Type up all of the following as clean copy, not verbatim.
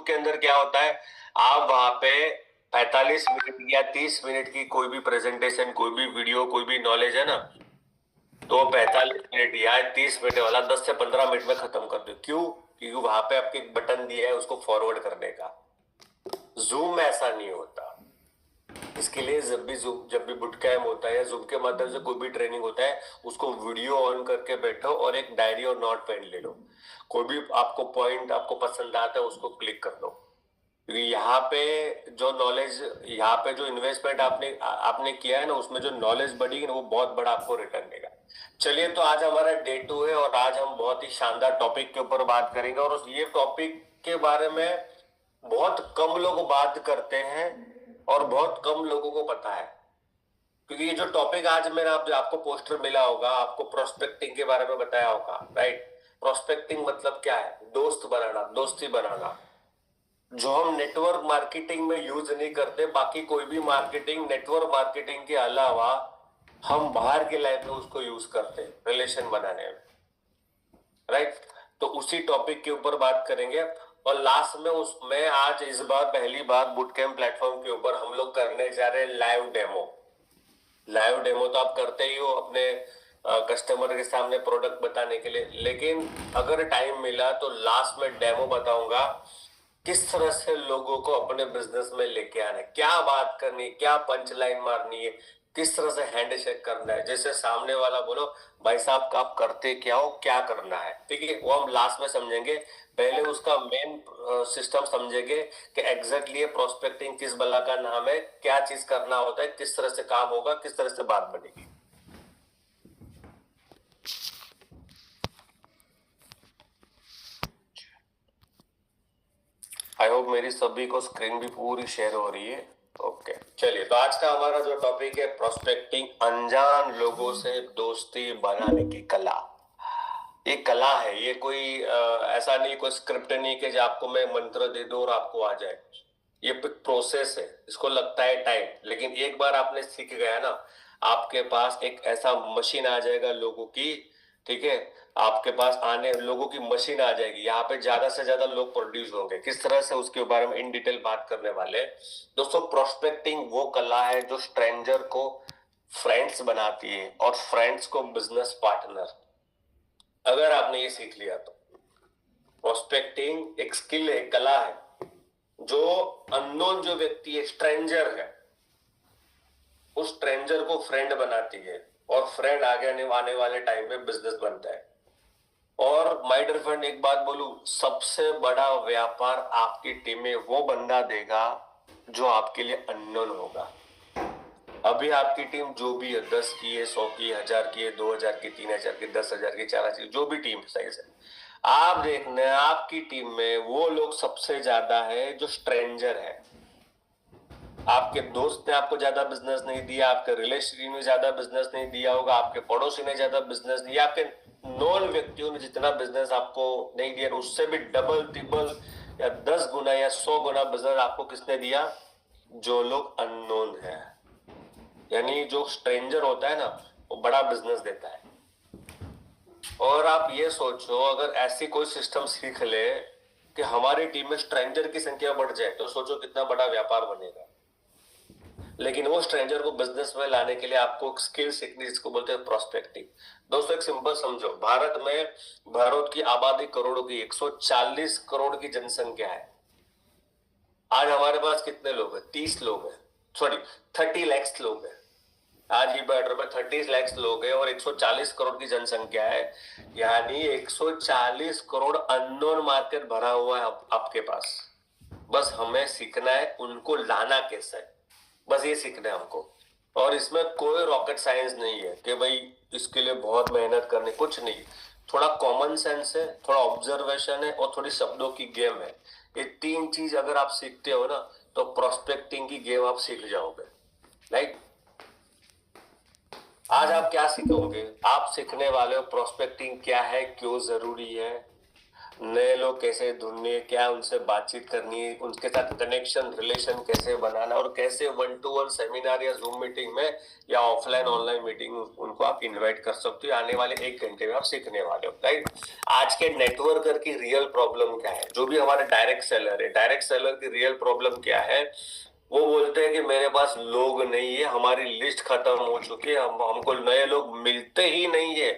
के अंदर क्या होता है, आप वहां पे 45 मिनट या 30 मिनट की कोई भी प्रेजेंटेशन, कोई भी वीडियो, कोई भी नॉलेज है ना, तो 45 मिनट या 30 मिनट वाला 10 से 15 मिनट में खत्म कर दो। क्यों? क्योंकि वहां पे आपके एक बटन दिया है उसको फॉरवर्ड करने का। जूम में ऐसा नहीं होता। इसके लिए जब भी बुट कैम्प होता है या जूम के माध्यम से कोई भी ट्रेनिंग होता है, उसको वीडियो ऑन करके बैठो और एक डायरी और नोट पेन ले लो। कोई भी आपको पॉइंट आपको पसंद आता है उसको क्लिक कर लो, क्योंकि यहाँ पे जो नॉलेज, यहाँ पे जो इन्वेस्टमेंट आपने किया है ना, उसमें जो नॉलेज बढ़ेगी ना, वो बहुत बड़ा आपको रिटर्न देगा। चलिए, तो आज हमारा डे 2 है और आज हम बहुत ही शानदार टॉपिक के ऊपर बात करेंगे। और ये टॉपिक के बारे में बहुत कम लोग बात करते हैं और बहुत कम लोगों को पता है, क्योंकि ये जो टॉपिक आज मेरा आपको पोस्टर मिला होगा, आपको प्रोस्पेक्टिंग के बारे में बताया होगा, राइट। प्रोस्पेक्टिंग मतलब क्या है? दोस्त बनाना, दोस्ती बनाना, जो हम नेटवर्क मार्केटिंग में यूज नहीं करते। बाकी कोई भी मार्केटिंग, नेटवर्क मार्केटिंग के अलावा हम बाहर की लाइफ में उसको यूज करते हैं रिलेशन बनाने में, राइट। तो उसी टॉपिक के ऊपर बात करेंगे। और लास्ट में उसमें आज इस बार पहली बार बुट कैम्प प्लेटफॉर्म के ऊपर हम लोग करने जा रहे हैं लाइव डेमो। लाइव डेमो तो आप करते ही हो अपने कस्टमर के सामने प्रोडक्ट बताने के लिए, लेकिन अगर टाइम मिला तो लास्ट में डेमो बताऊंगा किस तरह से लोगों को अपने बिजनेस में लेके आना है, क्या बात करनी है, क्या पंच लाइन मारनी है, किस तरह से हैंड शेक करना है। जैसे सामने वाला बोलो भाई साहब आप करते क्या हो, क्या करना है, ठीक है, वो हम लास्ट में समझेंगे। पहले उसका मेन सिस्टम समझेंगे कि एग्जैक्टली ये प्रोस्पेक्टिंग किस बला का नाम है, क्या चीज करना होता है, किस तरह से काम होगा, किस तरह से बात बनेगी। आई होप मेरी सभी को स्क्रीन भी पूरी शेयर हो रही है। ओके, चलिए, तो आज का हमारा जो टॉपिक है प्रोस्पेक्टिंग, अनजान लोगों से दोस्ती बनाने की कला। ये कला है, ये कोई ऐसा नहीं, कोई स्क्रिप्ट नहीं कि जो आपको मैं मंत्र दे दूं और आपको आ जाए। ये प्रोसेस है, इसको लगता है टाइम, लेकिन एक बार आपने सीख गया ना, आपके पास एक ऐसा मशीन आ जाएगा लोगों की, ठीक है, आपके पास आने लोगों की मशीन आ जाएगी। यहाँ पे ज्यादा से ज्यादा लोग प्रोड्यूस होंगे। किस तरह से, उसके बारे में इन डिटेल बात करने वाले हैं। दोस्तों, प्रोस्पेक्टिंग वो कला है जो स्ट्रेंजर को फ्रेंड्स बनाती है और फ्रेंड्स को बिजनेस पार्टनर। अगर आपने ये सीख लिया तो प्रोस्पेक्टिंग एक स्किल है, कला है, जो अननोन जो व्यक्ति है, स्ट्रेंजर है, उस स्ट्रेंजर को फ्रेंड बनाती है और फ्रेंड आगे आने वाले टाइम में बिजनेस बनता है। और माय डियर फ्रेंड, एक बात बोलूं, सबसे बड़ा व्यापार आपकी टीम में वो बंदा देगा जो आपके लिए अननोन होगा। अभी आपकी टीम जो भी है, 10 की है, 100 की, 1000 की है, 2000 की, 3000 की, 10,000 की, 4000 की, जो भी टीम साइज है, आप देखना आपकी टीम में वो लोग सबसे ज्यादा है जो स्ट्रेंजर है। आपके दोस्त ने आपको ज्यादा बिजनेस नहीं दिया, आपके रिलेशन ने ज्यादा बिजनेस नहीं दिया होगा, आपके पड़ोसी ने ज्यादा बिजनेस दिया, आपके नॉन व्यक्तियों ने जितना बिजनेस आपको नहीं दिया, उससे भी डबल ट्रिपल या 10 गुना या 100 गुना बिजनेस आपको किसने दिया? जो लोग अननोन है। यानी जो स्ट्रेंजर होता है ना, वो बड़ा बिजनेस देता है। और आप ये सोचो, अगर ऐसी कोई सिस्टम सीख ले कि हमारी टीम में स्ट्रेंजर की संख्या बढ़ जाए, तो सोचो कितना बड़ा व्यापार बनेगा। लेकिन वो स्ट्रेंजर को बिजनेस में लाने के लिए आपको स्किल सीखनी, जिसको बोलते हैं प्रोस्पेक्टिंग। दोस्तों, एक सिंपल समझो, भारत की आबादी करोड़ों की, 140 करोड़ की जनसंख्या है। आज हमारे पास कितने लोग हैं? 30 लोग हैं, सॉरी 30 लाख लोग हैं। आज ही बैटर में 30 लाख लोग हैं और 140 करोड़ की जनसंख्या है। यानी 140 करोड़ अननोन मार्केट भरा हुआ है आपके पास। बस हमें सीखना है उनको लाना कैसे है, बस ये सीखना है हमको। और इसमें कोई रॉकेट साइंस नहीं है कि भाई इसके लिए बहुत मेहनत करनी, कुछ नहीं। थोड़ा कॉमन सेंस है, थोड़ा ऑब्जर्वेशन है और थोड़ी शब्दों की गेम है। ये 3 चीज अगर आप सीखते हो ना, तो प्रोस्पेक्टिंग की गेम आप सीख जाओगे, राइट। आज आप क्या सीखोगे? आप सीखने वाले हो प्रोस्पेक्टिंग क्या है, क्यों जरूरी है, नए लोग कैसे ढूंढने, क्या उनसे बातचीत करनी है, उनके साथ कनेक्शन रिलेशन कैसे बनाना, और कैसे 1-to-1 सेमिनार या जूम मीटिंग में या ऑफलाइन ऑनलाइन मीटिंग उनको आप इनवाइट कर सकते हो। आने वाले 1 घंटे में आप सीखने वाले हो, राइट। आज के नेटवर्कर की रियल प्रॉब्लम क्या है? जो भी हमारे डायरेक्ट सेलर है, डायरेक्ट सेलर की रियल प्रॉब्लम क्या है? वो बोलते हैं कि मेरे पास लोग नहीं है, हमारी लिस्ट खत्म हो चुकी है, हमको नए लोग मिलते ही नहीं है,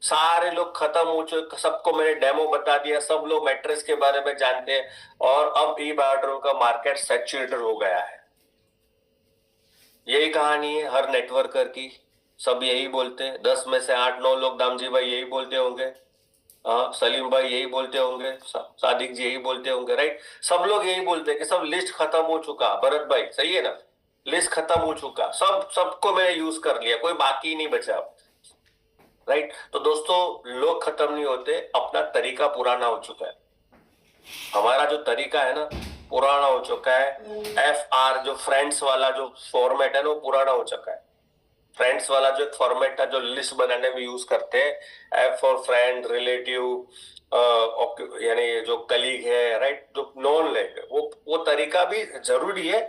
सारे लोग खत्म हो चुके, सबको मैंने डेमो बता दिया, सब लोग मैट्रेस के बारे में जानते हैं, और अब ई बायोड्रोम का मार्केट सैचुरेटेड हो गया है। यही कहानी है हर नेटवर्कर की, सब यही बोलते हैं। 10 में से 8-9 लोग, दामजी भाई यही बोलते होंगे, हाँ सलीम भाई यही बोलते होंगे, सादिक जी यही बोलते होंगे, राइट। सब लोग यही बोलते हैं कि सब लिस्ट खत्म हो चुका। भरत भाई सही है ना, लिस्ट खत्म हो चुका, सबको मैंने यूज कर लिया, कोई बाकी नहीं बचा, राइट। तो दोस्तों लोग खत्म नहीं होते, अपना तरीका पुराना हो चुका है। हमारा जो तरीका है ना पुराना हो चुका है। FR जो फ्रेंड्स वाला जो फॉर्मेट है ना वो पुराना हो चुका है। फ्रेंड्स वाला जो एक फॉर्मेट था जो लिस्ट बनाने में यूज करते हैं, F फॉर फ्रेंड, रिलेटिव, यानी जो कलीग है, राइट, जो नॉन है, वो तरीका भी जरूरी है,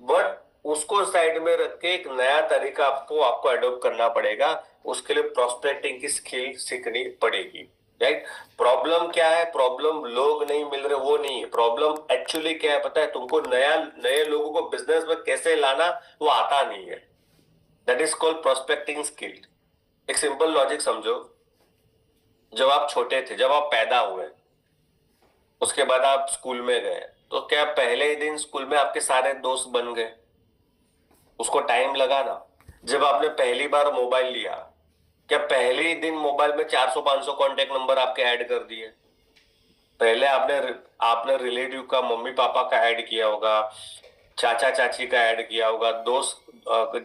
बट उसको साइड में रख के एक नया तरीका आपको अडॉप्ट करना पड़ेगा। उसके लिए प्रोस्पेक्टिंग की स्किल सीखनी पड़ेगी, राइट। प्रॉब्लम क्या है? प्रॉब्लम लोग नहीं मिल रहे वो नहीं है, प्रॉब्लम एक्चुअली क्या है पता है तुमको? नए लोगों को बिजनेस में कैसे लाना वो आता नहीं है। That is called prospecting skill. एक सिंपल लॉजिक समझो, जब आप छोटे थे, जब आप पैदा हुए, उसके बाद आप स्कूल में गए, तो क्या पहले ही दिन स्कूल में आपके सारे दोस्त बन गए? उसको टाइम लगा ना। जब आपने पहली बार मोबाइल लिया, क्या पहले ही दिन मोबाइल में 400-500 कॉन्टेक्ट नंबर आपके ऐड कर दिए? पहले आपने रिलेटिव का, मम्मी पापा का ऐड किया होगा, चाचा चाची का ऐड किया होगा, दोस्त,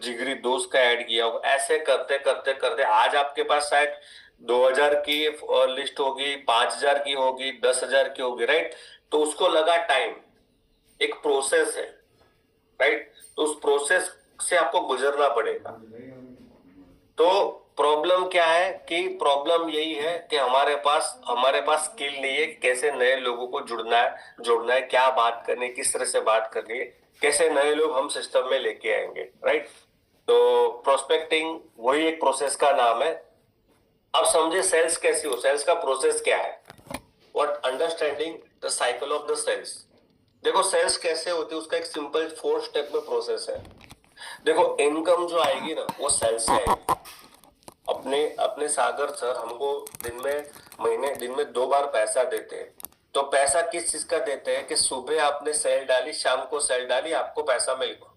जिगरी दोस्त का ऐड किया होगा। ऐसे करते करते करते आज आपके पास शायद 2000 की लिस्ट होगी, 5000 की होगी, 10,000 की होगी, राइट। तो उसको लगा टाइम, एक प्रोसेस है, राइट। तो उस प्रोसेस से आपको गुजरना पड़ेगा। तो प्रॉब्लम क्या है? कि प्रॉब्लम यही है कि हमारे पास स्किल नहीं है, कैसे नए लोगों को जोड़ना है, क्या बात करनी है, किस तरह से बात करनी है, कैसे नए लोग हम सिस्टम में लेके आएंगे, राइट। तो प्रोस्पेक्टिंग वही एक प्रोसेस का नाम है। अब समझे सेल्स कैसी हो, सेल्स का प्रोसेस क्या है। What understanding the cycle of the sales. देखो सेल्स कैसे होती है, उसका एक सिंपल 4 स्टेप में प्रोसेस है। देखो इनकम जो आएगी ना वो सेल्स से आएगी। अपने अपने सागर सर हमको दिन में 2 बार पैसा देते हैं। तो पैसा किस चीज का देते हैं? कि सुबह आपने सेल डाली, शाम को सेल डाली, आपको पैसा मिल गया।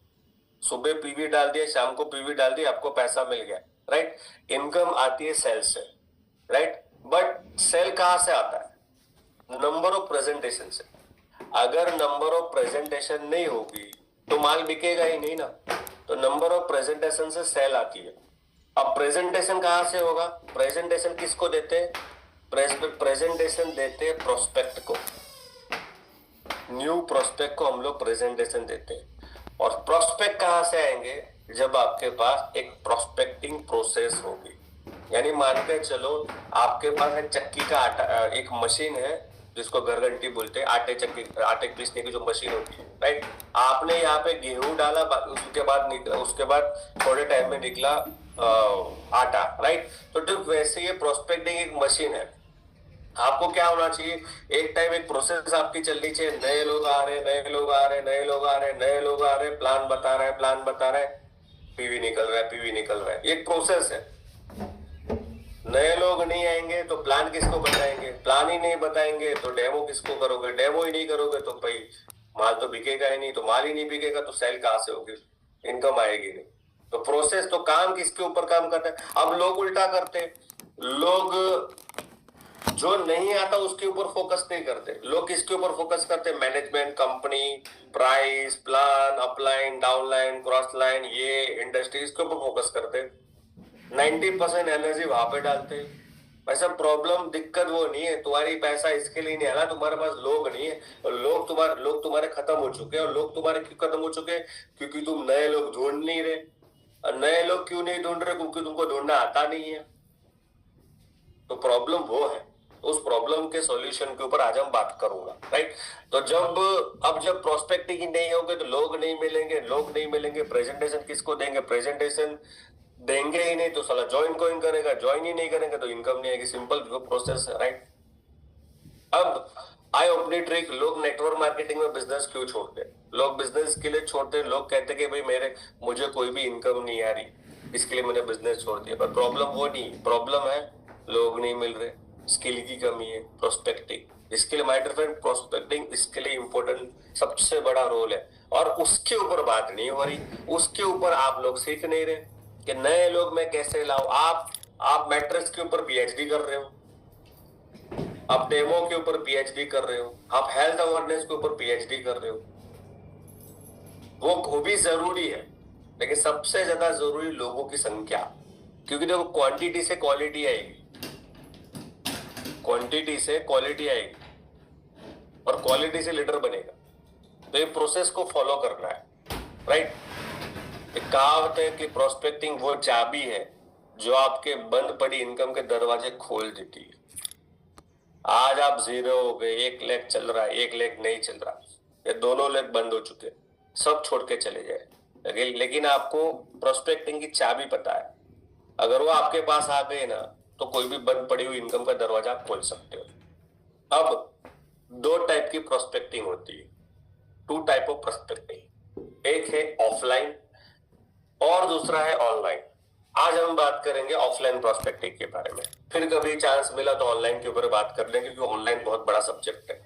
सुबह पीवी डाल दिया, शाम को पीवी डाल दिया, आपको पैसा मिल गया, राइट। इनकम आती है सेल से, राइट। बट सेल कहां से आता है? नंबर ऑफ प्रेजेंटेशन से। अगर नंबर ऑफ प्रेजेंटेशन नहीं होगी तो माल बिकेगा ही नहीं ना। तो नंबर ऑफ प्रेजेंटेशन से सेल आती है। अब प्रेजेंटेशन कहां से होगा? प्रेजेंटेशन किसको देते हैं? प्रेजेंटेशन देते हैं प्रोस्पेक्ट को, न्यू प्रोस्पेक्ट को हम लोग प्रेजेंटेशन देते हैं। और प्रोस्पेक्ट कहां से आएंगे? जब आपके पास एक प्रोस्पेक्टिंग प्रोसेस होगी। यानी मान के चलो आपके पास एक चक्की का आटा, एक मशीन है जिसको घरघंटी बोलते हैं, आटे पीसने की जो मशीन होती है, राइट। आपने यहाँ पे गेहूं डाला, उसके बाद थोड़े टाइम में निकला आटा, राइट। तो ठीक वैसे ये प्रोस्पेक्टिंग एक मशीन है। आपको क्या होना चाहिए? एक टाइम एक प्रोसेस आपकी चलनी चाहिए, नए लोग आ रहे, नए लोग आ रहे, नए लोग आ रहे, नए लोग आ रहे, प्लान बता रहा है, पीवी निकल रहा है, पीवी निकल रहा है। एक प्रोसेस है। नए लोग नहीं आएंगे तो प्लान किसको बताएंगे? प्लान ही नहीं बताएंगे तो डेमो किसको करोगे? डेमो ही नहीं करोगे तो भाई माल तो बिकेगा ही नहीं। तो माल ही नहीं बिकेगा तो सेल कहां से होगी? इनकम आएगी नहीं। तो प्रोसेस, तो काम किसके ऊपर काम करते हैं? अब लोग उल्टा करते हैं, लोग जो नहीं आता उसके ऊपर फोकस नहीं करते। लोग किसके ऊपर फोकस करते हैं? Management, company, price, plan, upline, downline, cross line, ये इंडस्ट्री, इसके ऊपर फोकस करते हैं। 90% एनर्जी वहां पे डालते हैं। वैसा प्रॉब्लम, दिक्कत वो नहीं है, तुम्हारी पैसा इसके लिए नहीं आना, तुम्हारे पास लोग नहीं है, और लोग तुम्हारे खत्म हो चुके हैं। और लोग तुम्हारे क्यों खत्म हो चुके हैं? क्योंकि तुम नए लोग ढूंढ नहीं रहे। और नए लोग क्यों नहीं ढूंढ रहे? क्योंकि तुमको ढूंढना आता नहीं है। तो प्रॉब्लम वो है। उस प्रॉब्लम के सॉल्यूशन के ऊपर आज हम बात करूंगा, राइट। तो जब प्रोस्पेक्टिंग ही नहीं होगे तो लोग नहीं मिलेंगे, प्रेजेंटेशन किसको देंगे, प्रेजेंटेशन देंगे ही नहीं तो साला ज्वाइन करेगा, ज्वाइन ही नहीं करेंगे तो इनकम नहीं आएगी, सिंपल प्रोसेस है, राइट। अब आई अपनी ट्रिक, लोग नेटवर्क मार्केटिंग में बिजनेस क्यों छोड़ते हैं? लोग बिजनेस के लिए छोड़ते हैं, लोग कहते हैं कि भाई मुझे कोई भी इनकम नहीं आ रही, इसके लिए मैंने बिजनेस छोड़ दिया। पर प्रॉब्लम वो नहीं, प्रॉब्लम है लोग नहीं मिल रहे, स्किल की कमी है, प्रोस्पेक्टिंग। इसके लिए माय डियर फ्रेंड, प्रोस्पेक्टिंग इसके लिए इंपॉर्टेंट सबसे बड़ा रोल है। और उसके ऊपर बात नहीं हो रही, उसके ऊपर आप लोग सीख नहीं रहे कि नए लोग मैं कैसे लाऊं। आप मैट्रिक्स के ऊपर पीएचडी कर रहे हो, आप डेमो के ऊपर पीएचडी कर रहे हो, आप हेल्थ अवेयरनेस के ऊपर पीएचडी कर रहे हो। वो भी जरूरी है, लेकिन सबसे ज्यादा जरूरी लोगों की संख्या, क्योंकि देखो क्वांटिटी से क्वालिटी आएगी, क्वांटिटी से क्वालिटी आएगी और क्वालिटी से लीडर बनेगा। तो ये प्रोसेस को फॉलो करना है, राइट। एक कहावत है कि प्रोस्पेक्टिंग वो चाबी है जो आपके बंद पड़ी इनकम के दरवाजे खोल देती है। आज आप 0 हो गए, 1 लाख चल रहा है, 1 लाख नहीं चल रहा, ये दोनों लाख बंद हो चुके, सब छोड़ के चले जाए, लेकिन आपको प्रोस्पेक्टिंग की चाबी पता है। अगर वो आपके पास आ गए ना तो कोई भी बंद पड़ी हुई इनकम का दरवाजा आप खोल सकते हो। अब 2 टाइप की प्रोस्पेक्टिंग होती है, 2 टाइप ऑफ प्रोस्पेक्टिंग, एक है ऑफलाइन और दूसरा है ऑनलाइन। आज हम बात करेंगे ऑफलाइन प्रोस्पेक्टिंग के बारे में, फिर कभी चांस मिला तो ऑनलाइन के ऊपर बात कर लेंगे, क्योंकि ऑनलाइन बहुत बड़ा सब्जेक्ट है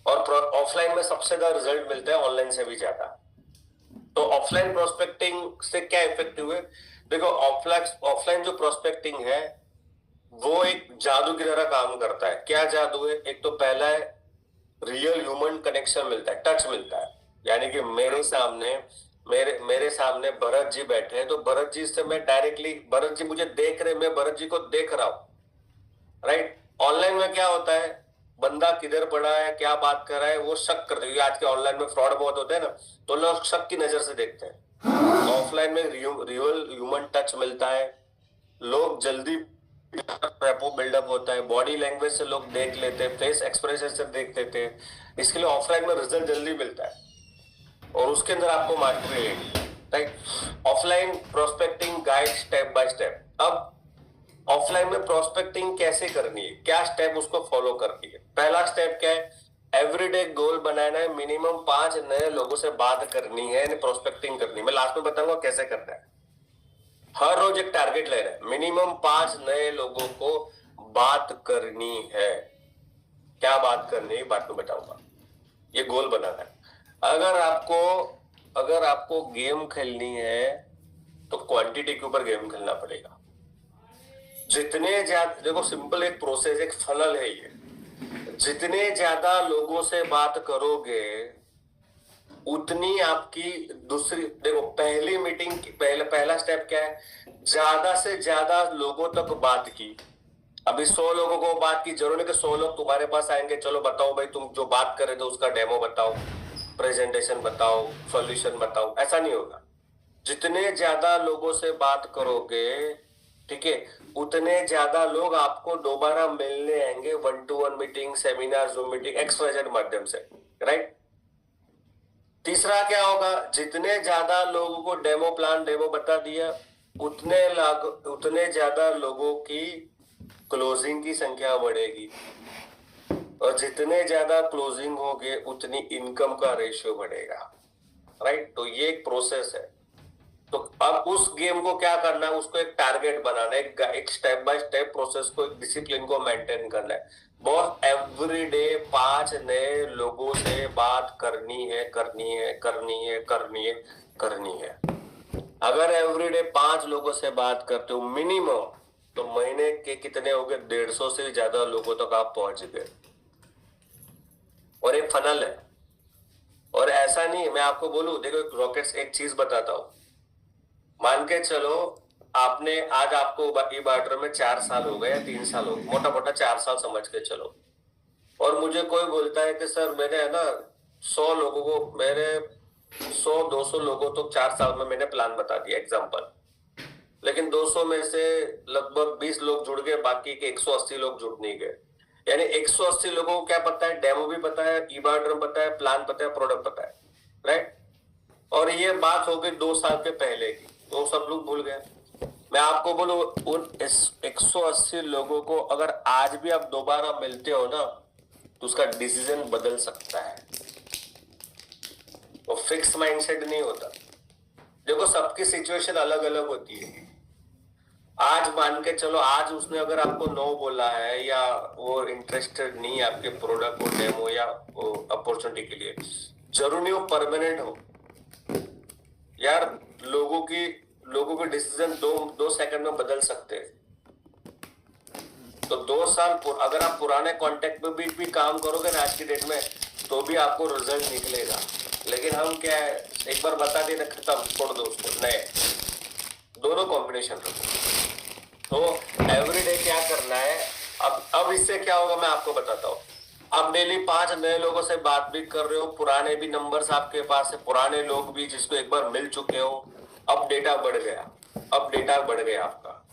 और ऑफलाइन में सबसे ज्यादा रिजल्ट मिलता है ऑनलाइन से भी ज्यादा। तो ऑफलाइन प्रोस्पेक्टिंग से क्या इफेक्टिव है? देखो ऑफलाइन जो प्रोस्पेक्टिंग है वो एक जादू की तरह काम करता है। क्या जादू है? एक तो पहला है रियल ह्यूमन कनेक्शन मिलता है, टच मिलता है। यानी कि मेरे सामने भरत जी बैठे हैं तो भरत जी से मैं डायरेक्टली, भरत जी मुझे देख रहे, मैं भरत जी को देख रहा हूं, राइट। ऑनलाइन में क्या होता है, बंदा किधर पड़ा है, क्या बात कर रहा है, वो शक करते हैं। आज के ऑनलाइन में फ्रॉड बहुत होते हैं ना, तो लोग शक की नजर से देखते हैं। ऑफलाइन में रियल ह्यूमन टच मिलता है, लोग जल्दी रेपो बिल्डअप होता है, बॉडी लैंग्वेज से लोग देख लेते हैं, फेस एक्सप्रेशन से देख लेते हैं। इसके लिए ऑफलाइन में रिजल्ट जल्दी मिलता है और उसके अंदर आपको मास्टरी लेनी, right. Offline prospecting guide step by step. अब ऑफलाइन में प्रोस्पेक्टिंग कैसे करनी है, क्या स्टेप उसको फॉलो करनी है? पहला स्टेप क्या है? एवरीडे गोल बनाना है, मिनिमम 5 नए लोगों से बात करनी है, प्रोस्पेक्टिंग करनी है। मैं लास्ट में बताऊंगा कैसे करना है। हर रोज एक टारगेट लेना है, मिनिमम 5 नए लोगों को बात करनी है। क्या बात करनी है बात में बताऊंगा, ये गोल बनाना है। अगर आपको गेम खेलनी है तो क्वांटिटी के ऊपर गेम खेलना पड़ेगा। जितने ज्यादा, देखो सिंपल एक प्रोसेस, एक फनल है ये, जितने ज्यादा लोगों से बात करोगे उतनी आपकी दूसरी, देखो पहली मीटिंग की पहला स्टेप क्या है? ज्यादा से ज्यादा लोगों तक बात की। अभी 100 लोगों को बात की, जरूर नहीं कि 100 लोग तुम्हारे पास आएंगे, चलो बताओ भाई तुम जो बात कर रहे थे उसका डेमो बताओ, प्रेजेंटेशन बताओ, सॉल्यूशन बताओ, ऐसा नहीं होगा। जितने ज्यादा लोगों से बात करोगे, ठीक है, उतने ज्यादा लोग आपको दोबारा मिलने आएंगे, 1-to-1 meeting, seminar, zoom meeting, XYZ माध्यम से, राइट। तीसरा क्या होगा? जितने ज्यादा लोगों को डेमो बता दिया, उतने ज्यादा लोगों की क्लोजिंग की संख्या बढ़ेगी और जितने ज्यादा क्लोजिंग होगे उतनी इनकम का रेशियो बढ़ेगा, राइट। तो ये एक प्रोसेस है। तो अब उस गेम को क्या करना है? उसको एक टारगेट बनाना है, एक स्टेप बाय स्टेप प्रोसेस को, एक डिसिप्लिन को मेंटेन करना है। बहुत एवरीडे 5 नए लोगों से बात करनी है। अगर एवरीडे 5 लोगों से बात करते हो मिनिमम, तो महीने के कितने हो गए? 150 से ज्यादा लोगों तक आप पहुंच गए। और एक फनल है, और ऐसा नहीं, मैं आपको बोलूं, देखो रॉकेट्स, एक चीज बताता हूं। मान के चलो आपने, आज आपको ई बार्टर में 4 साल हो गए या 3 साल हो गए, मोटा मोटा 4 साल समझ के चलो। और मुझे कोई बोलता है कि सर मैंने है ना 100 लोगों को, मेरे 100-200 लोगों तो 4 साल में मैंने प्लान बता दिया, एग्जाम्पल, लेकिन 200 में से लगभग 20 लोग जुड़ गए, बाकी के 180 लोग जुड़ नहीं गए। यानी 180 लोगों को क्या पता है, डेमो भी पता है, ईबाड्रम पता है, प्लान पता है, प्रोडक्ट पता है, राइट। और ये बात हो गई 2 साल के पहले की, तो सब लोग भूल गए। मैं आपको बोलूं, उन 180 लोगों को अगर आज भी आप दोबारा मिलते हो ना, तो उसका डिसीजन बदल सकता है। वो फिक्स माइंडसेट नहीं होता। देखो, सबकी सिचुएशन अलग अलग होती है। आज मान के चलो, आज उसने अगर आपको नो बोला है या वो इंटरेस्टेड नहीं है आपके प्रोडक्ट को, डेमो या अपॉर्चुनिटी के लिए, जरूर नहीं वो परमानेंट हो यार। लोगों के डिसीजन दो सेकंड में बदल सकते हैं। तो 2 साल अगर आप पुराने कॉन्टेक्ट में भी काम करोगे ना आज की डेट में, तो भी आपको रिजल्ट निकलेगा। लेकिन हम क्या है, एक बार बता देना, खत्म, छोड़ दो उसको, नए दोनों कॉम्बिनेशन रखो। तो एवरीडे क्या करना है, अब इससे क्या होगा मैं आपको बताता हूँ। अब डेली 5 नए लोगों से बात भी कर रहे हो, पुराने भी नंबर्स आपके पास है, पुराने लोग भी जिसको एक बार मिल चुके हो, अब डेटा बढ़ गया आपका,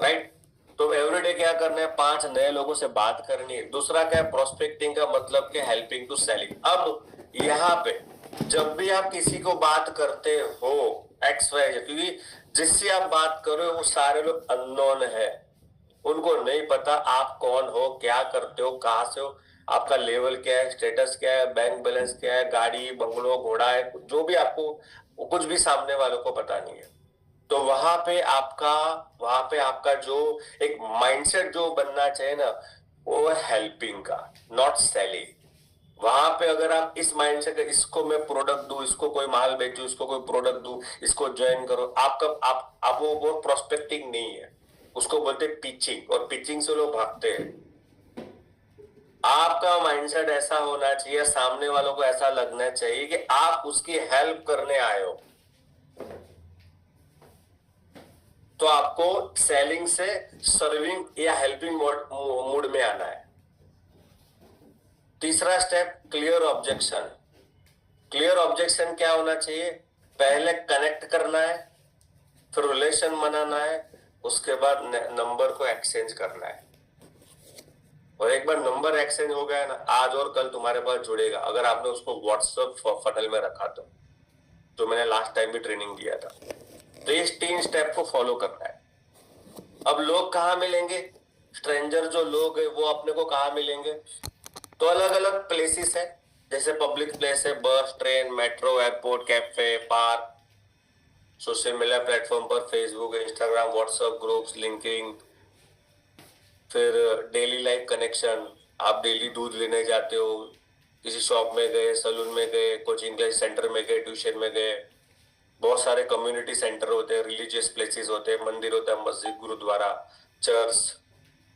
राइट। तो एवरीडे क्या करना है, 5 नए लोगों से बात करनी है। दूसरा क्या है, प्रोस्पेक्टिंग का मतलब क्या, हेल्पिंग टू सेलिंग। अब यहाँ पे जब भी आप किसी को बात करते हो XY, क्योंकि जिससे आप बात कर रहे हो वो सारे लोग अननोन है, उनको नहीं पता आप कौन हो, क्या करते हो, कहाँ से हो, आपका लेवल क्या है, स्टेटस क्या है, बैंक बैलेंस क्या है, गाड़ी बंगलो घोड़ा है, जो भी आपको, कुछ भी सामने वालों को पता नहीं है। तो वहां पे आपका जो एक माइंडसेट जो बनना चाहिए ना, वो है हेल्पिंग का, नॉट सेलिंग। वहां पे अगर आप इस माइंडसेट, इसको मैं प्रोडक्ट दूं, इसको कोई माल बेचूं, इसको कोई प्रोडक्ट दूं, इसको ज्वाइन करो, आपका आप वो प्रोस्पेक्टिंग नहीं है, उसको बोलते पिचिंग, और पिचिंग से लोग भागते हैं। आपका माइंडसेट ऐसा होना चाहिए, सामने वालों को ऐसा लगना चाहिए कि आप उसकी हेल्प करने आए हो। तो आपको सेलिंग से सर्विंग या हेल्पिंग मूड में आना है। तीसरा step, clear objection. Clear objection क्या होना चाहिए, पहले कनेक्ट करना है, फिर रिलेशन बनाना है, उसके बाद नंबर को एक्सचेंज करना है। और एक बार नंबर एक्सचेंज हो गया ना, आज और कल तुम्हारे पास जुड़ेगा, अगर आपने उसको व्हाट्सएप फनल में रखा तो मैंने लास्ट टाइम भी ट्रेनिंग दिया था। तो ये 3 स्टेप को फॉलो करना है। अब लोग कहाँ मिलेंगे, स्ट्रेंजर जो लोग है वो अपने को कहाँ मिलेंगे, तो अलग अलग प्लेसेस है, जैसे पब्लिक प्लेस है, bus, train, metro, airport, cafe, park, social media platform पर Facebook, Instagram, WhatsApp groups, linking, फिर डेली लाइफ कनेक्शन, आप डेली दूध लेने जाते हो, किसी शॉप में गए, सलून में गए, कोचिंग क्लास सेंटर में गए, ट्यूशन में गए, बहुत सारे कम्युनिटी सेंटर होते हैं, रिलीजियस प्लेसेस होते हैं, मंदिर होता है, मस्जिद, गुरुद्वारा, चर्च,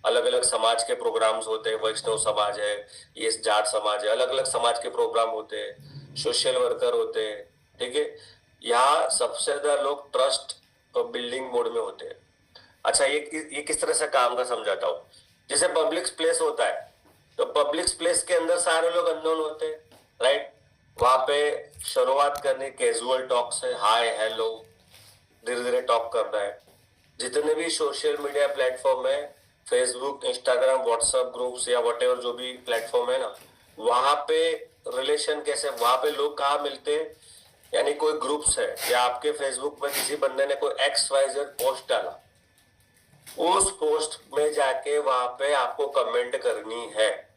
अलग अलग समाज के प्रोग्राम्स होते हैं, वैष्णव समाज है, ये जाट समाज है, अलग अलग समाज के प्रोग्राम होते हैं, सोशल वर्कर होते हैं, ठीक है। यहाँ सबसे ज्यादा लोग ट्रस्ट और बिल्डिंग मोड में होते हैं। अच्छा, ये किस तरह से काम का समझाता हूँ। जैसे पब्लिक प्लेस होता है, तो पब्लिक प्लेस के अंदर सारे लोग अननोन होते हैं, राइट। वहां पे शुरुआत करनी कैजुअल टॉक से, हाय हेलो, धीरे धीरे टॉक करना है। जितने भी सोशल मीडिया प्लेटफॉर्म है, फेसबुक, इंस्टाग्राम, व्हाट्सएप ग्रुप्स या व्हाटएवर जो भी प्लेटफॉर्म है ना, वहां पे रिलेशन कैसे, वहां पे लोग कहाँ मिलते हैं, यानी कोई ग्रुप्स है या आपके फेसबुक में किसी बंदे ने कोई XYZ पोस्ट डाला, उस पोस्ट में जाके वहां पे आपको कमेंट करनी है।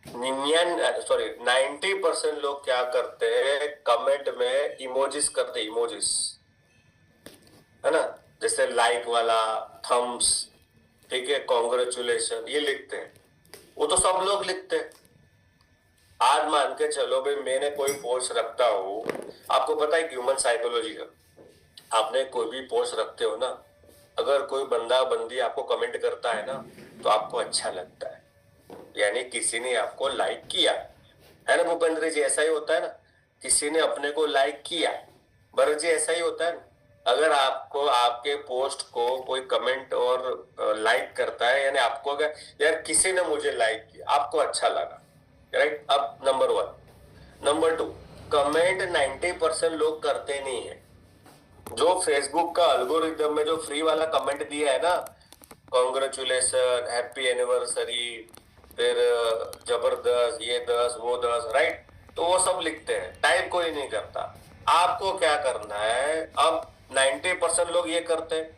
90% लोग क्या करते हैं, कमेंट में इमोजिस करते, इमोजिस, है ना, जैसे लाइक वाला, थम्स, ठीक है, कॉन्ग्रेचुलेशन, ये लिखते हैं, वो तो सब लोग लिखते हैं। आज मान के चलो भाई, मैंने कोई पोस्ट रखता हूँ, आपको पता है ह्यूमन साइकोलॉजी है, आपने कोई भी पोस्ट रखते हो ना, अगर कोई बंदा बंदी आपको कमेंट करता है ना, तो आपको अच्छा लगता है, यानी किसी ने आपको लाइक किया है ना भूपेंद्र जी, ऐसा ही होता है ना, किसी ने अपने को लाइक किया। भरत जी ऐसा ही होता है ना, अगर आपको आपके पोस्ट को कोई कमेंट और लाइक करता है, यानी आपको अगर यार किसी ने मुझे लाइक किया, आपको अच्छा लगा, राइट। अब नंबर 1। नंबर 2, कमेंट 90% लोग करते नहीं है। जो फेसबुक का अल्गोरिदम में जो फ्री वाला कमेंट दिया है ना, कॉन्ग्रेचुलेशन, हैप्पी एनिवर्सरी, फिर जबरदस्त, ये 10 वो 10, राइट। तो वो सब लिखते हैं, टाइप कोई नहीं करता। आपको क्या करना है, अब 90% लोग ये करते हैं,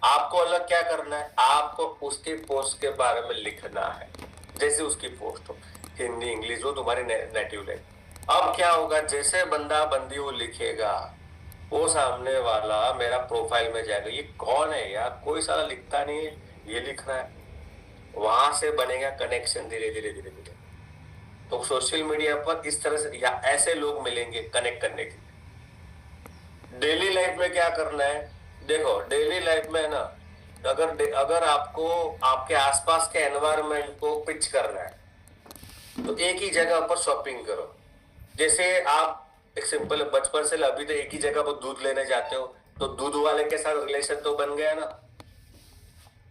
आपको अलग क्या करना है, आपको उसकी पोस्ट के बारे में लिखना है, जैसे उसकी पोस्ट हो, हिंदी इंग्लिश हो, तुम्हारी नेटिव लैंग्वेज। अब क्या होगा, जैसे बंदा बंदी वो लिखेगा, वो सामने वाला मेरा प्रोफाइल में जाएगा, ये कौन है यार, कोई साला लिखता नहीं है, ये लिख रहा है। वहां से बनेगा कनेक्शन धीरे धीरे धीरे धीरे। तो सोशल मीडिया पर इस तरह से या ऐसे लोग मिलेंगे कनेक्ट करने के। डेली लाइफ में क्या करना है, देखो डेली लाइफ में है ना, अगर आपको आपके आसपास के एनवायरनमेंट को पिच करना है, तो एक ही जगह पर शॉपिंग करो। जैसे आप एक सिंपल, बचपन से अभी तो एक ही जगह पर दूध लेने जाते हो, तो दूध वाले के साथ रिलेशन तो बन गया ना।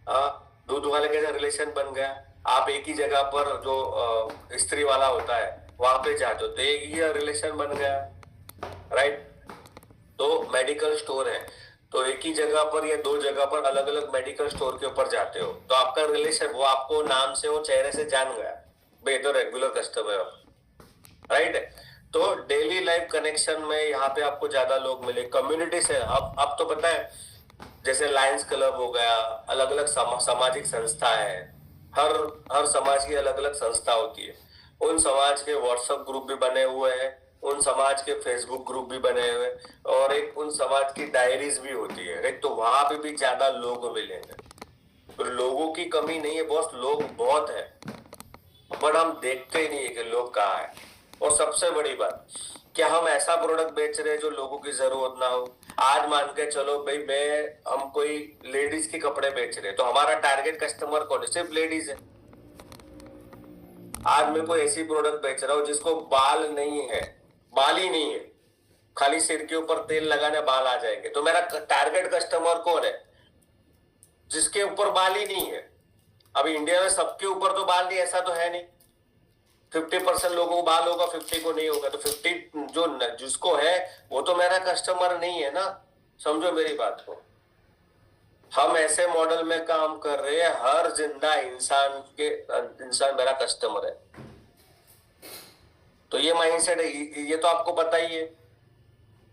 हाँ, दूध वाले के साथ रिलेशन बन गया। आप एक ही जगह पर जो स्त्री वाला होता है वहां पे जाते हो, तो एक ही रिलेशन बन गया, राइट। तो मेडिकल स्टोर है, तो एक ही जगह पर या दो जगह पर अलग अलग मेडिकल स्टोर के ऊपर जाते हो, तो आपका रिलेशन, वो आपको नाम से, वो चेहरे से जान गया, भाई तो रेगुलर कस्टमर, राइट। तो डेली लाइफ कनेक्शन में यहाँ पे आपको ज्यादा लोग मिले, कम्युनिटी से। अब तो पता है, जैसे लायंस क्लब हो गया, अलग अलग सामाजिक संस्था है, हर हर समाज की अलग अलग संस्था होती है। उन समाज के व्हाट्सएप ग्रुप भी बने हुए हैं, उन समाज के फेसबुक ग्रुप भी बने हुए हैं, और एक उन समाज की डायरीज भी होती है, एक तो वहां पे भी ज्यादा लोग मिलेंगे। तो लोगों की कमी नहीं है बॉस, लोग बहुत है, बट हम देखते ही नहीं है कि लोग कहाँ है। और सबसे बड़ी बात, क्या हम ऐसा प्रोडक्ट बेच रहे हैं जो लोगों की जरूरत ना हो। आज मान के चलो भाई, हम कोई लेडीज के कपड़े बेच रहे हैं, तो हमारा टारगेट कस्टमर कौन है, सिर्फ लेडीज है। आज मैं कोई ऐसी प्रोडक्ट बेच रहा हूँ जिसको बाल नहीं है, बाल ही नहीं है, खाली सिर के ऊपर तेल लगाने बाल आ जाएंगे, तो मेरा टारगेट कस्टमर कौन है, जिसके ऊपर बाल ही नहीं है। अभी इंडिया में सबके ऊपर तो बाल नहीं, ऐसा तो है नहीं। 50% लोगों को बाल होगा, 50 को नहीं होगा, तो 50 जो जिसको है वो तो मेरा कस्टमर नहीं है ना। समझो मेरी बात को। हम ऐसे मॉडल में काम कर रहे हैं, हर जिंदा इंसान मेरा कस्टमर है। तो ये माइंडसेट है, ये तो आपको पता ही है।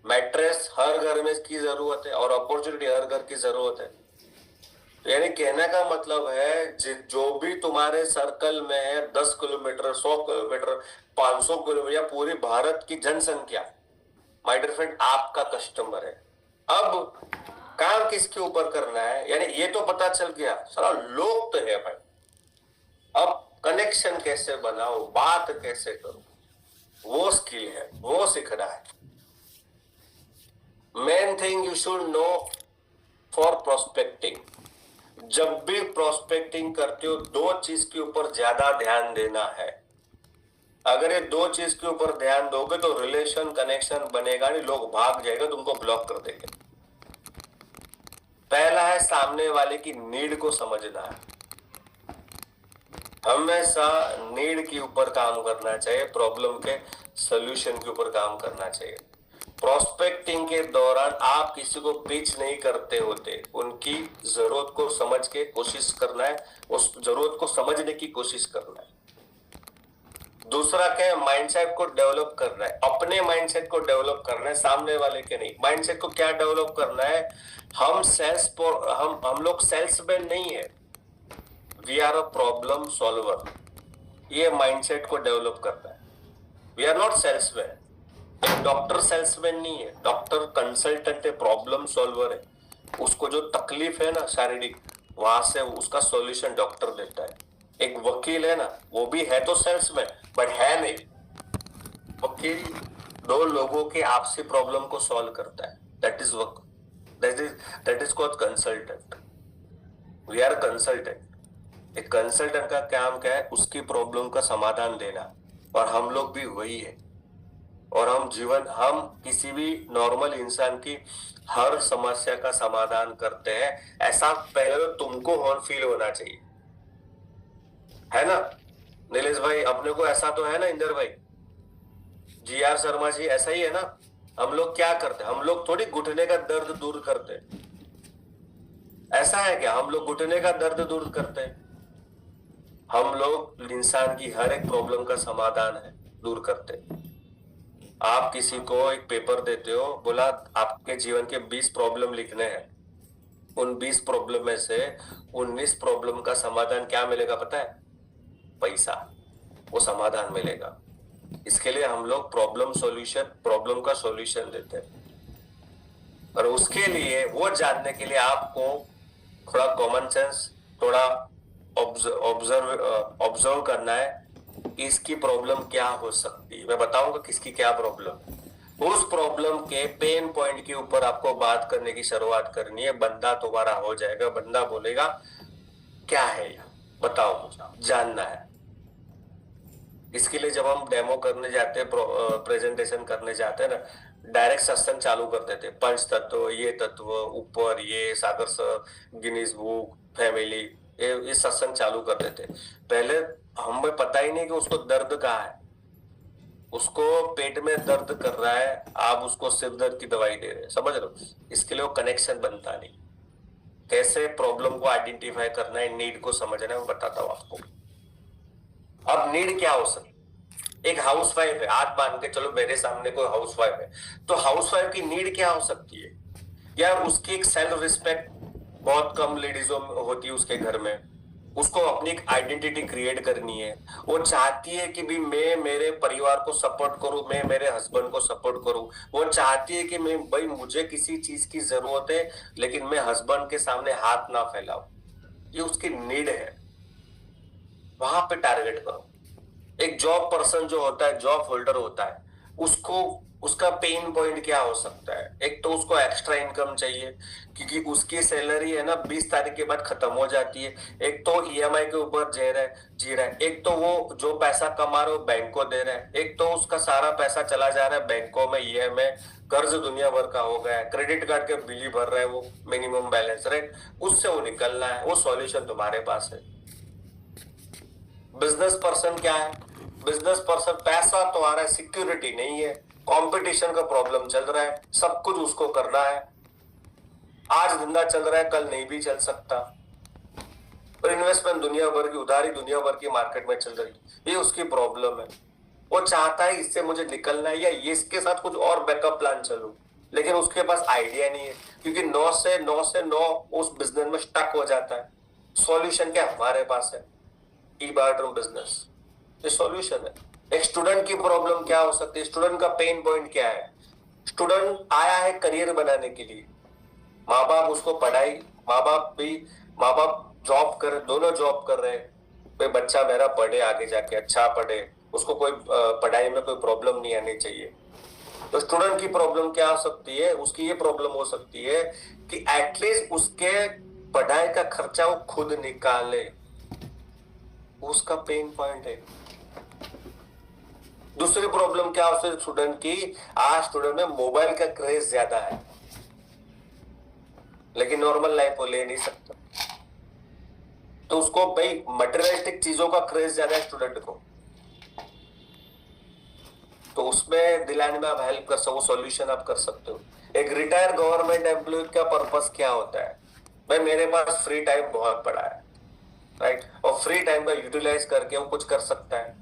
मैट्रेस हर घर में की जरूरत है, और अपॉर्चुनिटी हर घर की जरूरत है। तो यानी कहने का मतलब है, जो भी तुम्हारे सर्कल में है, 10 किलोमीटर, 100 किलोमीटर, 500 किलोमीटर, या पूरी भारत की जनसंख्या, माय डियर फ्रेंड, आपका कस्टमर है। अब काम किसके ऊपर करना है, यानी ये तो पता चल गया, सारा लोग तो है भाई। अब कनेक्शन कैसे बनाओ, बात कैसे करो, वो स्किल है, वो सीखना है। Main thing you should know for prospecting, जब भी प्रोस्पेक्टिंग करते हो, दो चीज के ऊपर ज्यादा ध्यान देना है। अगर ये दो चीज के ऊपर ध्यान दोगे तो रिलेशन कनेक्शन बनेगा नहीं, लोग भाग जाएंगे, तुमको ब्लॉक कर देंगे। पहला है, सामने वाले की नीड को समझना है। हमेशा नीड के ऊपर काम करना चाहिए, प्रॉब्लम के सोल्यूशन के ऊपर काम करना चाहिए। प्रोस्पेक्टिंग के दौरान आप किसी को पिच नहीं करते होते, उनकी जरूरत को समझ के कोशिश करना है, उस जरूरत को समझने की कोशिश करना है। दूसरा क्या है, माइंडसेट को डेवलप करना है, अपने माइंडसेट को डेवलप करना है, सामने वाले के नहीं। माइंडसेट को क्या डेवलप करना है, हम लोग सेल्समैन नहीं है, we are a problem solver. ये माइंडसेट को डेवलप करना है। We are not salesman. Doctor salesman नहीं है, डॉक्टर कंसल्टेंट है, प्रॉब्लम सॉल्वर है। उसको जो तकलीफ है ना शारीरिक, वहां से उसका सॉल्यूशन डॉक्टर देता है। एक वकील है ना, वो भी है तो सेल्समैन, बट है नहीं। वकील दो लोगों के आपसी प्रॉब्लम को सॉल्व करता है, that is called consultant. We are consultant. एक कंसल्टेंट का काम क्या है, उसकी प्रॉब्लम का समाधान देना, और हम लोग भी वही है। और हम किसी भी नॉर्मल इंसान की हर समस्या का समाधान करते हैं, ऐसा पहले तो तुमको फील होना चाहिए, है ना नीलेश भाई, अपने को ऐसा तो है ना, इंदर भाई, GR शर्मा जी, ऐसा ही है ना। हम लोग क्या करते हैं, हम लोग थोड़ी घुटने का दर्द दूर करते हैं। ऐसा है क्या, हम लोग घुटने का दर्द दूर करते हैं? हम लोग इंसान की हर एक प्रॉब्लम का समाधान है दूर करते। आप किसी को एक पेपर देते हो, बोला आपके जीवन के 20 प्रॉब्लम लिखने हैं, उन 20 प्रॉब्लम में से 19 प्रॉब्लम का समाधान क्या मिलेगा पता है? पैसा, वो समाधान मिलेगा। इसके लिए हम लोग प्रॉब्लम का सॉल्यूशन देते हैं। और उसके लिए, वो जानने के लिए आपको थोड़ा कॉमन सेंस, थोड़ा ऑब्जर्व करना है कि इसकी प्रॉब्लम क्या हो सकती है। मैं बताऊंगा किसकी क्या प्रॉब्लम। उस प्रॉब्लम के पेन पॉइंट के ऊपर आपको बात करने की शुरुआत करनी है। बंदा तुम्हारा हो जाएगा, बंदा बोलेगा क्या है ये, बताओ मुझे, जानना है। इसके लिए जब हम डेमो करने जाते हैं, प्रेजेंटेशन करने जाते हैं ना, डायरेक्ट सत्संग चालू कर देते हैं। पंच तत्व, ये तत्व, ऊपर ये, सागर सर, गिनीज बुक, फैमिली, ये सत्संग चालू कर देते हैं। पहले हमें पता ही नहीं कि उसको दर्द कहाँ है। उसको पेट में दर्द कर रहा है, आप उसको सिर दर्द की दवाई दे रहे हैं, समझ रहे हो? इसके लिए वो कनेक्शन बनता नहीं। कैसे प्रॉब्लम को आइडेंटिफाई करना है, नीड को समझना है, मैं बताता हूं आपको। अब नीड क्या हो सकती है? एक हाउसवाइफ है, आज मान के चलो मेरे सामने कोई हाउसवाइफ है, तो हाउसवाइफ की नीड क्या हो सकती है? या उसकी एक सेल्फ रिस्पेक्ट बहुत कम लेडीजों में होती है उसके घर में। उसको अपनी एक आइडेंटिटी क्रिएट करनी है। वो चाहती है कि भी मैं मेरे परिवार को सपोर्ट करूं, मैं मेरे हस्बैंड को सपोर्ट करूं। वो चाहती है कि मैं, भाई मुझे किसी चीज की जरूरत है लेकिन मैं हस्बैंड के सामने हाथ ना फैलाऊं। ये उसकी नीड है, वहां पे टारगेट करो। एक जॉब पर्सन जो होता है, जॉब होल्डर होता है, उसको उसका पेन पॉइंट क्या हो सकता है? एक तो उसको एक्स्ट्रा इनकम चाहिए, क्योंकि उसकी सैलरी है ना 20 तारीख के बाद खत्म हो जाती है। एक तो ईएमआई के ऊपर जी रहा है। एक तो वो जो पैसा कमा रहा है वो बैंक को दे रहा है। एक तो उसका सारा पैसा चला जा रहा है बैंकों में, ईएमआई, कर्ज दुनिया भर का हो गया है, क्रेडिट कार्ड के बिल ही भर रहा है वो, मिनिमम बैलेंस, राइट? उससे वो निकलना है, वो सॉल्यूशन तुम्हारे पास है। बिजनेस पर्सन क्या है? बिजनेस पर्सन, पैसा तो आ रहा है, सिक्योरिटी नहीं है, कंपटीशन का प्रॉब्लम चल रहा है, सब कुछ उसको करना है। आज धंधा चल रहा है, कल नहीं भी चल सकता। और इन्वेस्टमेंट दुनिया भर की, उधारी दुनिया भर की मार्केट में चल रही है, ये उसकी प्रॉब्लम है। वो चाहता है इससे मुझे निकलना है, या ये इसके साथ कुछ और बैकअप प्लान चलूं, लेकिन उसके पास आइडिया नहीं है, क्योंकि 9 उस बिजनेस में स्टक हो जाता है। सॉल्यूशन क्या हमारे पास है? ई बार्टरूम बिजनेस, ये सॉल्यूशन है। एक स्टूडेंट की प्रॉब्लम क्या हो सकती है? स्टूडेंट का पेन पॉइंट क्या है? स्टूडेंट आया है करियर बनाने के लिए, माँ बाप उसको पढ़ाई, माँ बाप जॉब कर, दोनों जॉब कर रहे हैं, भाई बच्चा मेरा पढ़े, आगे जाके अच्छा पढ़े, उसको कोई पढ़ाई में कोई प्रॉब्लम नहीं आनी चाहिए। तो स्टूडेंट की प्रॉब्लम क्या हो सकती है? उसकी ये प्रॉब्लम हो सकती है कि एटलीस्ट उसके पढ़ाई का खर्चा वो खुद निकाले, उसका पेन पॉइंट है। दूसरी प्रॉब्लम क्या हो सकती है स्टूडेंट की? आज स्टूडेंट में मोबाइल का क्रेज ज्यादा है, लेकिन नॉर्मल लाइफ वो ले नहीं सकता। तो उसको भाई मटेरियलिस्टिक चीजों का क्रेज ज्यादा है स्टूडेंट को, तो उसमें दिलाने में आप हेल्प कर सको, सॉल्यूशन आप कर सकते हो। एक रिटायर गवर्नमेंट एम्प्लॉय का पर्पस क्या होता है? भाई मेरे पास फ्री टाइम बहुत पड़ा है, राइट, और फ्री टाइम का यूटिलाइज करके वो कुछ कर सकता है।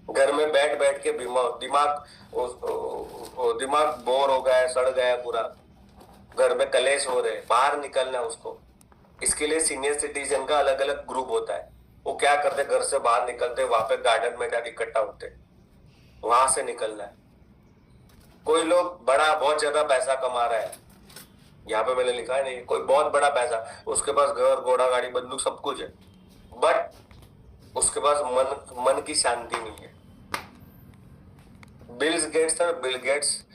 घर में बैठ बैठ के दिमाग बोर हो गया है, सड़ गया है पूरा, घर में कलेश हो रहे, बाहर निकलना है उसको। इसके लिए सीनियर सिटीजन का अलग अलग ग्रुप होता है। वो क्या करते, घर से बाहर निकलते, वहां पे गार्डन में जाके इकट्ठा होते, वहां से निकलना है। कोई लोग बड़ा बहुत ज्यादा पैसा कमा रहा है, यहाँ पे मैंने लिखा है नहीं, कोई बहुत बड़ा पैसा, उसके पास घर, घोड़ा, गाड़ी, बंदूक, सब कुछ है, बट उसके पास मन की शांति नहीं है। बिल गेट्स,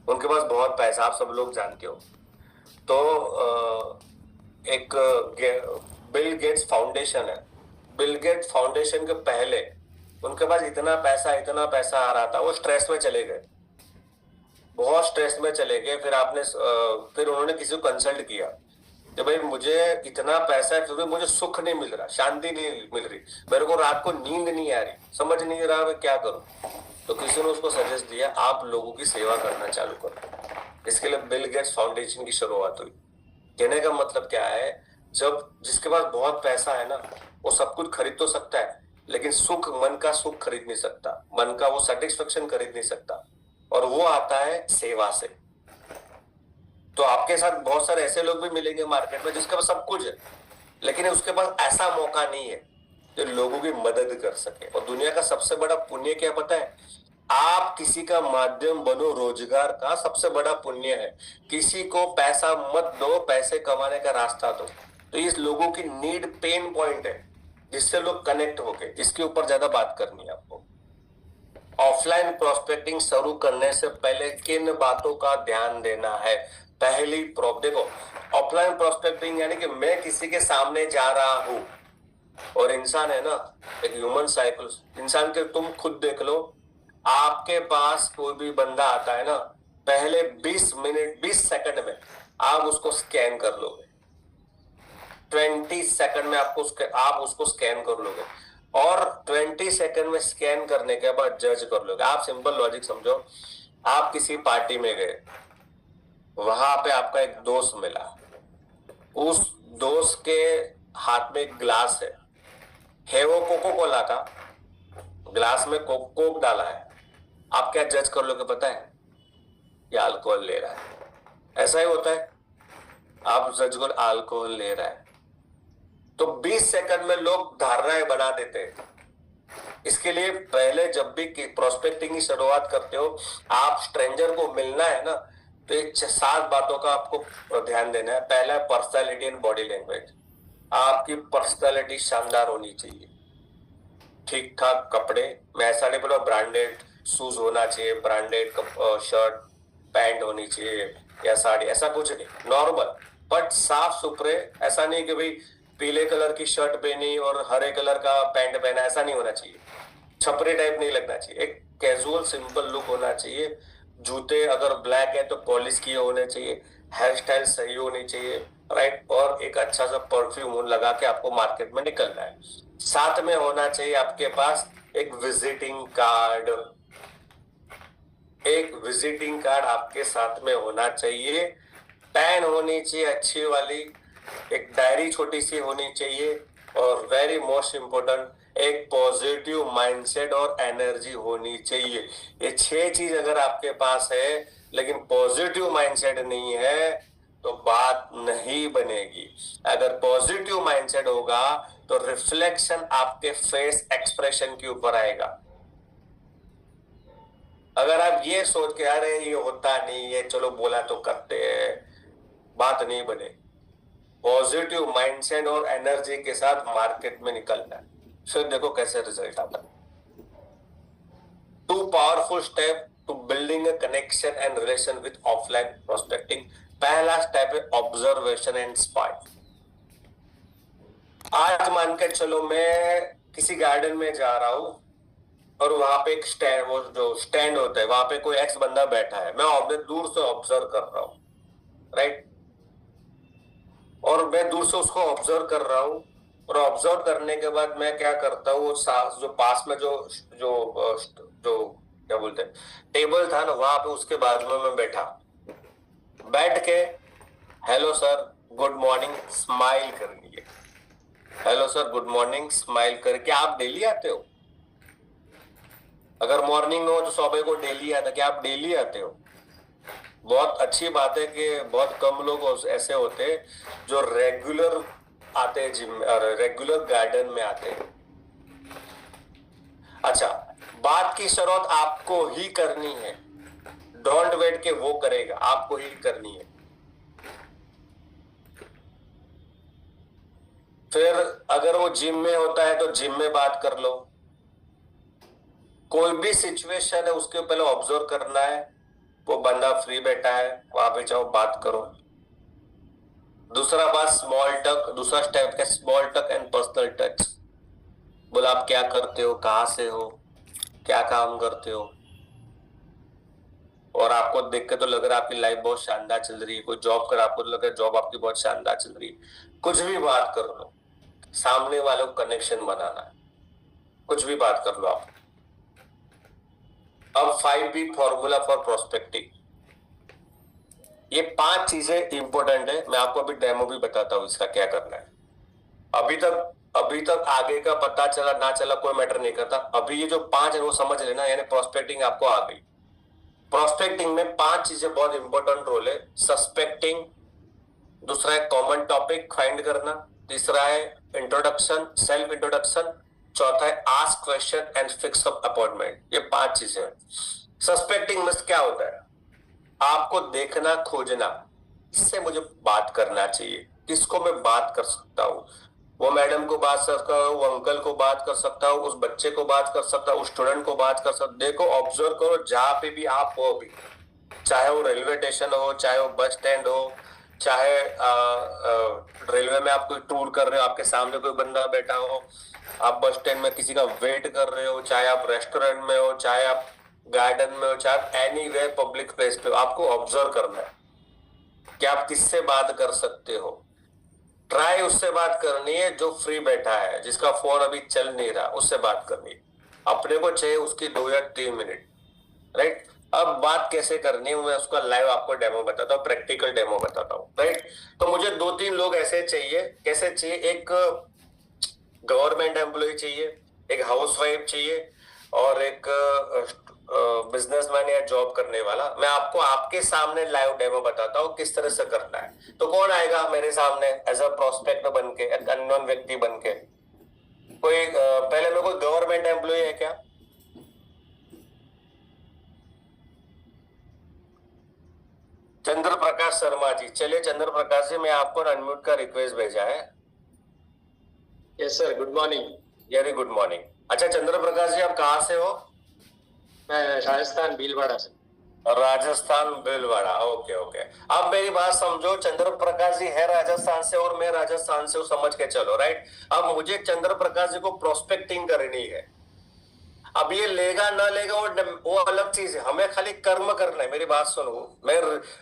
उनके पास बहुत पैसा, आप सब लोग जानते हो। तो एक बिल गेट्स फाउंडेशन है। बिल गेट्स फाउंडेशन के पहले उनके पास इतना पैसा आ रहा था, वो स्ट्रेस में चले गए, बहुत स्ट्रेस में चले गए। फिर उन्होंने किसी को कंसल्ट किया कि भाई मुझे इतना पैसा है, फिर भी मुझे सुख नहीं मिल रहा, शांति नहीं मिल रही, मेरे को रात को नींद नहीं आ रही, समझ नहीं रहा मैं क्या करूं। तो किसी ने उसको सजेस्ट दिया, आप लोगों की सेवा करना चालू करो। इसके लिए बिल गेट्स फाउंडेशन की शुरुआत हुई। कहने का मतलब क्या है? जब जिसके पास बहुत पैसा है ना, वो सब कुछ खरीद तो सकता है, लेकिन सुख, मन का सुख खरीद नहीं सकता, मन का वो सेटिस्फेक्शन खरीद नहीं सकता, और वो आता है सेवा से। तो आपके साथ बहुत सारे ऐसे लोग भी मिलेंगे मार्केट में जिसके पास सब कुछ है, लेकिन उसके पास ऐसा मौका नहीं है जो लोगों की मदद कर सके। और दुनिया का सबसे बड़ा पुण्य क्या पता है? आप किसी का माध्यम बनो, रोजगार का सबसे बड़ा पुण्य है। किसी को पैसा मत दो, पैसे कमाने का रास्ता दो। तो ये लोगों की नीड, पेन पॉइंट है जिससे लोग कनेक्ट हो गए, इसके ऊपर ज्यादा बात करनी है आपको। ऑफलाइन प्रोस्पेक्टिंग शुरू करने से पहले किन बातों का ध्यान देना है? पहली देखो, ऑफलाइन प्रोस्पेक्टिंग यानी कि मैं किसी के सामने जा रहा हूं, और इंसान है ना, एक ह्यूमन साइकिल, इंसान के तुम खुद देख लो, आपके पास कोई भी बंदा आता है ना, पहले 20 मिनट 20 सेकंड में आप उसको स्कैन कर लोगे। 20 सेकंड में आप उसको स्कैन कर लोगे, और 20 सेकंड में स्कैन करने के बाद जज कर लोगे। आप सिंपल लॉजिक समझो, आप किसी पार्टी में गए, वहां पे आपका एक दोस्त मिला, उस दोस्त के हाथ में एक ग्लास है वो कोको कोला का, ग्लास में कोक डाला है। आप क्या जज कर लोगे पता है? ये अल्कोहल ले रहा है। ऐसा ही होता है, आप जज कर अल्कोहल ले रहा है, तो 20 सेकंड में लोग धारणाएं बना देते हैं। इसके लिए पहले जब भी प्रोस्पेक्टिंग की शुरुआत करते हो, आप स्ट्रेंजर को मिलना है ना, तो ये 7 बातों का आपको ध्यान देना है। पहला है पर्सनैलिटी एंड बॉडी लैंग्वेज। आपकी पर्सनैलिटी शानदार होनी चाहिए, ठीक ठाक कपड़े, मैं ऐसा नहीं बोला ब्रांडेड शूज होना चाहिए, ब्रांडेड शर्ट पैंट होनी चाहिए या साड़ी, ऐसा कुछ नहीं, नॉर्मल बट साफ सुथरे। ऐसा नहीं कि भाई पीले कलर की शर्ट पहनी और हरे कलर का पैंट पहना, ऐसा नहीं होना चाहिए। छपरी टाइप नहीं लगना चाहिए, एक कैजुअल सिंपल लुक होना चाहिए। जूते अगर ब्लैक है तो पॉलिश किए होने चाहिए, हेयर स्टाइल सही होनी चाहिए, राइट, और एक अच्छा सा परफ्यूम लगा के आपको मार्केट में निकलना है। साथ में होना चाहिए आपके पास एक विजिटिंग कार्ड, एक विजिटिंग कार्ड आपके साथ में होना चाहिए। पेन होनी चाहिए अच्छी वाली, एक डायरी छोटी सी होनी चाहिए, और वेरी मोस्ट इम्पोर्टेंट एक पॉजिटिव माइंडसेट और एनर्जी होनी चाहिए। ये 6 चीज अगर आपके पास है लेकिन पॉजिटिव माइंडसेट नहीं है तो बात नहीं बनेगी। अगर पॉजिटिव माइंडसेट होगा तो रिफ्लेक्शन आपके फेस एक्सप्रेशन के ऊपर आएगा। अगर आप ये सोच के अरे ये होता नहीं है, चलो बोला तो करते हैं, बात नहीं बने। पॉजिटिव माइंडसेट और एनर्जी के साथ मार्केट में निकलना है, फिर देखो कैसे रिजल्ट आता है। 2 powerful step to building a connection and relation with offline prospecting. पहला स्टेप है ऑब्जर्वेशन एंड स्पाई। आज मान के चलो मैं किसी गार्डन में जा रहा हूं, और वहां पे एक स्टैंड, वो जो स्टैंड होता है, वहां पे कोई एक्स बंदा बैठा है, मैं दूर से ऑब्जर्व कर रहा हूँ, राइट, और मैं दूर से उसको ऑब्जर्व कर रहा हूँ। और ऑब्जर्व करने के बाद मैं क्या करता हूँ, जो पास में जो जो जो क्या बोलते हैं टेबल था ना, वहां पे उसके बाजू में मैं बैठ के hello sir good morning smile करनी है। Hello sir good morning smile करके आप डेली आते हो? अगर मॉर्निंग में हो तो सुबह को डेली आता, क्या आप डेली आते हो? बहुत अच्छी बात है कि बहुत कम लोग ऐसे होते हैं जो रेगुलर आते हैं जिम, रेगुलर गार्डन में आते हैं। अच्छा, बात की शुरुआत आपको ही करनी है, डोंट वेट के वो करेगा, आपको ही करनी है। फिर अगर वो जिम में होता है तो जिम में बात कर लो। कोई भी सिचुएशन है उसके पहले ऑब्जर्व करना है, वो बंदा फ्री बैठा है, वहां पे जाओ बात करो। दूसरा बात स्मॉल टक, दूसरा स्टेप है स्मॉल टक एंड पर्सनल टच। बोला आप क्या करते हो, कहां से हो, क्या काम करते हो, और आपको देख के तो लग रहा है आपकी लाइफ बहुत शानदार चल रही है। कोई जॉब कर, आपको तो लग रहा है जॉब आपकी बहुत शानदार चल रही है। कुछ भी बात कर लो, सामने वालों को कनेक्शन बनाना है, कुछ भी बात कर लो आप। अब 5P फॉर्मूला फॉर प्रोस्पेक्टिंग। ये 5 चीजें इंपॉर्टेंट है। मैं आपको अभी डेमो भी बताता हूँ इसका क्या करना है। अभी तक आगे का पता चला ना चला कोई मैटर नहीं करता। अभी ये जो 5 है वो समझ लेना, यानी प्रोस्पेक्टिंग आपको आ गई। प्रोस्पेक्टिंग में 5 चीजें बहुत इंपॉर्टेंट रोल है। सस्पेक्टिंग, दूसरा है कॉमन टॉपिक फाइंड करना, तीसरा है इंट्रोडक्शन, सेल्फ इंट्रोडक्शन, चौथा है ask question and fix up appointment. ये 5 चीजें हैं। सस्पेक्टिंग में क्या होता है? आपको देखना, खोजना, किससे मुझे बात करना चाहिए, किसको मैं बात कर सकता हूँ। वो मैडम को बात कर सकता हूँ, वो अंकल को बात कर सकता हूँ, उस बच्चे को बात कर सकता हूँ, उस स्टूडेंट को बात कर सकता। देखो, ऑब्जर्व करो, जहां पे भी आप हो, भी चाहे वो रेलवे स्टेशन हो, चाहे वो बस स्टैंड हो, चाहे रेलवे में आप कोई टूर कर रहे हो, आपके सामने कोई बंदा बैठा हो, आप बस स्टैंड में किसी का वेट कर रहे हो, चाहे आप रेस्टोरेंट में हो, चाहे आप गार्डन में हो, चाहे आप एनीवेयर पब्लिक प्लेस पे हो, आपको ऑब्जर्व करना है कि आप किससे बात कर सकते हो। ट्राई उससे बात करनी है जो फ्री बैठा है, जिसका फोन अभी चल नहीं रहा, उससे बात करनी है। अपने को चाहिए उसकी 2 या 3 मिनट, राइट। अब बात कैसे करनी है मैं उसका लाइव आपको डेमो बताता हूँ, प्रैक्टिकल डेमो बताता हूँ, राइट। तो मुझे 2-3 लोग ऐसे चाहिए। कैसे चाहिए? एक गवर्नमेंट एम्प्लॉय चाहिए, एक हाउसवाइफ चाहिए और एक बिजनेसमैन या जॉब करने वाला। मैं आपको आपके सामने लाइव डेमो बताता हूँ किस तरह से करना है। तो कौन आएगा मेरे सामने एज अ प्रोस्पेक्ट बन के, एक अननोन व्यक्ति बन के? कोई पहले में कोई गवर्नमेंट एम्प्लॉय है क्या? चंद्र प्रकाश शर्मा जी, चलिए चंद्र प्रकाश जी, मैं आपको अनम्यूट का रिक्वेस्ट भेजा है। Yes sir, good morning. Very good morning. अच्छा चंद्र प्रकाश जी, आप कहाँ से हो? मैं राजस्थान भीलवाड़ा से। Rajasthan Bhilwara, okay okay. अब मेरी बात समझो, चंद्र प्रकाश जी है राजस्थान से और मैं राजस्थान से हूँ, समझ के चलो, राइट। अब मुझे चंद्र प्रकाश जी को प्रोस्पेक्टिंग करनी है। अब ये लेगा ना लेगा वो अलग चीज है, हमें खाली कर्म करना है। मेरी बात सुनो, मैं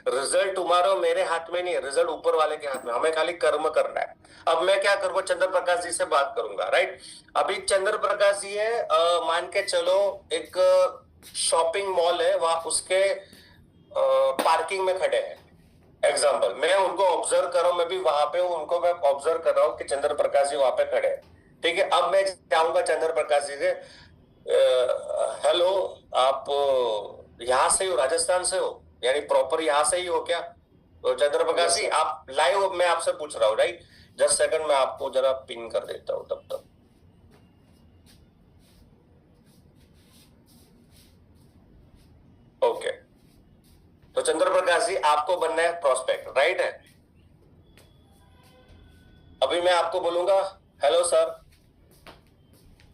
रिजल्ट तुम्हारा मेरे हाथ में नहीं है, रिजल्ट ऊपर वाले के हाथ में, हमें खाली कर्म करना है। अब मैं क्या करूंगा, चंद्र प्रकाश जी से बात करूंगा, राइट। अभी चंद्र प्रकाश जी है, मान के चलो एक शॉपिंग मॉल है, वहां उसके पार्किंग में खड़े हैं। एग्जाम्पल, मैं उनको ऑब्जर्व कर रहा हूं, मैं भी वहां पे हूं, उनको मैं ऑब्जर्व कर रहा हूँ कि चंद्र प्रकाश जी वहां पे खड़े हैं, ठीक है। अब मैं चाहूंगा चंद्र प्रकाश जी से, हेलो, आप यहाँ से हो, राजस्थान से हो, यानी प्रॉपर यहाँ से ही हो क्या? तो चंद्र प्रकाश जी, आप लाइव, मैं आपसे पूछ रहा हूँ, राइट। जस्ट सेकंड, मैं आपको जरा पिन कर देता हूँ तब तक। ओके, तो चंद्र प्रकाश जी, आपको बनना है प्रोस्पेक्ट, राइट है। अभी मैं आपको बोलूंगा, hello sir.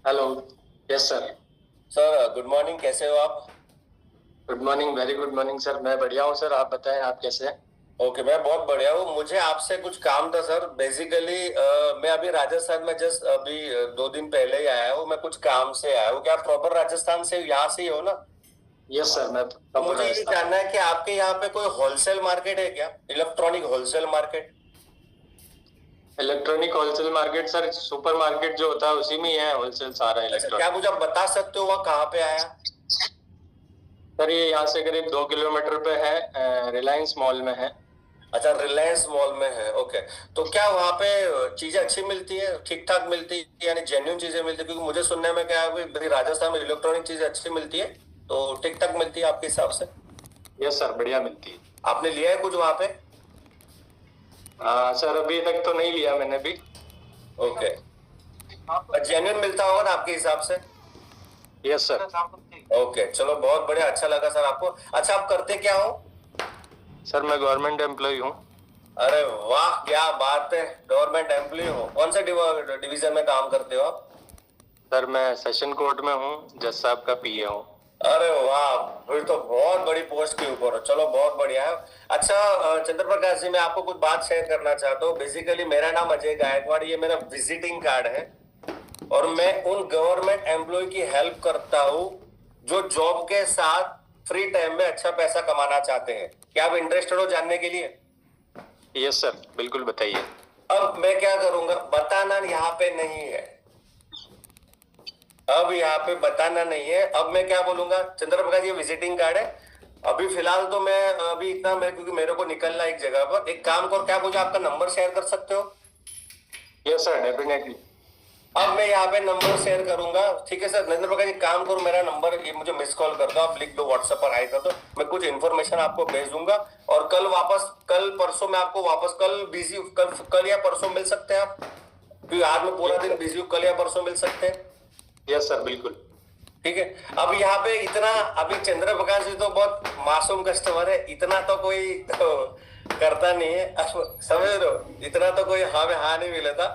Hello, yes sir. Sir good morning, कैसे हो आप? Good morning, very good morning sir. मैं बढ़िया हूँ सर, आप बताएं आप कैसे हैं? ओके, मैं बहुत बढ़िया हूँ। मुझे आपसे कुछ काम था सर। बेसिकली मैं अभी राजस्थान में जस्ट अभी 2 दिन पहले ही आया हूँ, मैं कुछ काम से आया हूँ। क्या आप प्रॉपर राजस्थान से यहाँ से ही हो ना? यस सर, मैं तो मुझे ये जानना है कि आपके यहाँ पे कोई होलसेल मार्केट है क्या, electronic wholesale market? Electronic wholesale market sir, super market जो होता है उसी में ही है होलसेल सारा इलेक्ट्रॉनिक। क्या मुझे आप बता सकते हो वहाँ कहाँ पे आया? सर ये यहाँ से करीब 2 किलोमीटर पे है, रिलायंस मॉल में है। अच्छा, रिलायंस मॉल में है, ओके। तो क्या वहाँ पे चीजें अच्छी मिलती है, ठीक ठाक मिलती है, यानी जेन्युइन चीजें मिलती है? क्योंकि मुझे सुनने में क्या है भाई, राजस्थान में इलेक्ट्रॉनिक चीजें अच्छी मिलती है, तो ठीक ठाक मिलती है आपके हिसाब से? यस सर, बढ़िया मिलती है। आपने लिया है कुछ वहाँ पे? सर अभी तक तो नहीं लिया मैंने भी। ओके, जेन्युइन मिलता होगा ना आपके हिसाब से? Yes sir. ओके, चलो बहुत बढ़िया, अच्छा लगा सर आपको। अच्छा, आप करते क्या हो? सर मैं गवर्नमेंट एम्प्लॉय हूँ। अरे वाह, क्या बात है, गवर्नमेंट एम्प्लॉय हो। कौन से डिवीजन में काम करते हो आप? सर मैं सेशन कोर्ट में हूँ, जज साहब का पीए हूँ। अरे वाह, फिर तो बहुत बड़ी पोस्ट के ऊपर हो। चलो बहुत बढ़िया है। अच्छा चंद्र प्रकाश जी, मैं आपको कुछ बात शेयर करना चाहता हूँ। बेसिकली मेरा नाम अजय गायकवाड़, ये मेरा विजिटिंग कार्ड है और मैं उन गवर्नमेंट एम्प्लॉय की हेल्प करता हूँ जो जॉब के साथ फ्री टाइम में अच्छा पैसा कमाना चाहते हैं। क्या आप इंटरेस्टेड हो जानने के लिए? यस सर, बिल्कुल बताइए। अब मैं क्या करूंगा, बताना यहाँ पे नहीं है, अब यहाँ पे बताना नहीं है। अब मैं क्या बोलूंगा, चंद्र प्रकाश ये विजिटिंग कार्ड है अभी फिलहाल तो मैं अभी इतना मैं क्योंकि मेरे को निकलना है एक जगह पर। एक काम करो, क्या मुझे आपका नंबर शेयर कर सकते हो? Yes sir, definitely. अब मैं यहाँ पे नंबर शेयर करूंगा, ठीक है सर? नरेंद्र प्रकाश जी, काम करो, मेरा नंबर ये मुझे मिस कॉल कर दो, आप लिख दो व्हाट्सएप पर, हाई कर दो, मैं कुछ इन्फॉर्मेशन आपको भेज दूंगा। और कल वापस, कल परसों मैं आपको वापस, कल बिजी, कल या परसों मिल सकते हैं आप? क्योंकि आज मैं पूरा दिन बिजी हूँ, कल या परसों मिल सकते हैं? यस सर, बिल्कुल। ठीक है। अब यहाँ पे इतना, अभी चंद्र प्रकाश जी तो बहुत मासूम कस्टमर है, इतना तो कोई तो करता नहीं है, अब समझ रहे हो? इतना तो कोई हाँ में हाँ नहीं मिला।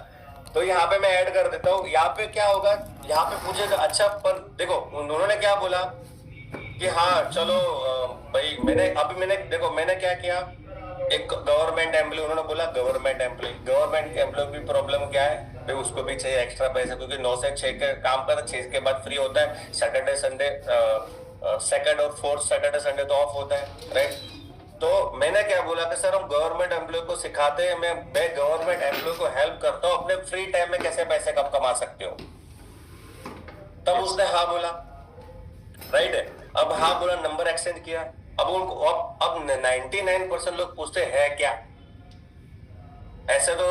तो यहाँ पे मैं ऐड कर देता हूँ। यहाँ पे क्या होगा, यहाँ पे पूछेगा अच्छा, पर देखो उन्होंने क्या बोला कि हाँ चलो भाई, मैंने देखो मैंने क्या किया, एक गवर्नमेंट एम्प्लॉय, उन्होंने बोला गवर्नमेंट एम्प्लॉय की प्रॉब्लम क्या है भाई, उसको भी चाहिए एक्स्ट्रा पैसे, क्योंकि 9 से 6 के काम करता, 6 के बाद फ्री होता है, सैटरडे संडे, सेकंड और फोर्थ सैटरडे संडे तो ऑफ होता है, राइट? तो मैंने क्या बोला कि सर हम गवर्नमेंट एम्प्लॉय को सिखाते हैं, मैं गवर्नमेंट एम्प्लॉय को हेल्प करता हूँ, अपने फ्री टाइम में कैसे पैसे कब कमा सकते हो। तब उसने हाँ बोला, राइट है? अब हाँ बोला, नंबर एक्सचेंज किया। अब उनको अब 99% लोग पूछते हैं क्या, ऐसे तो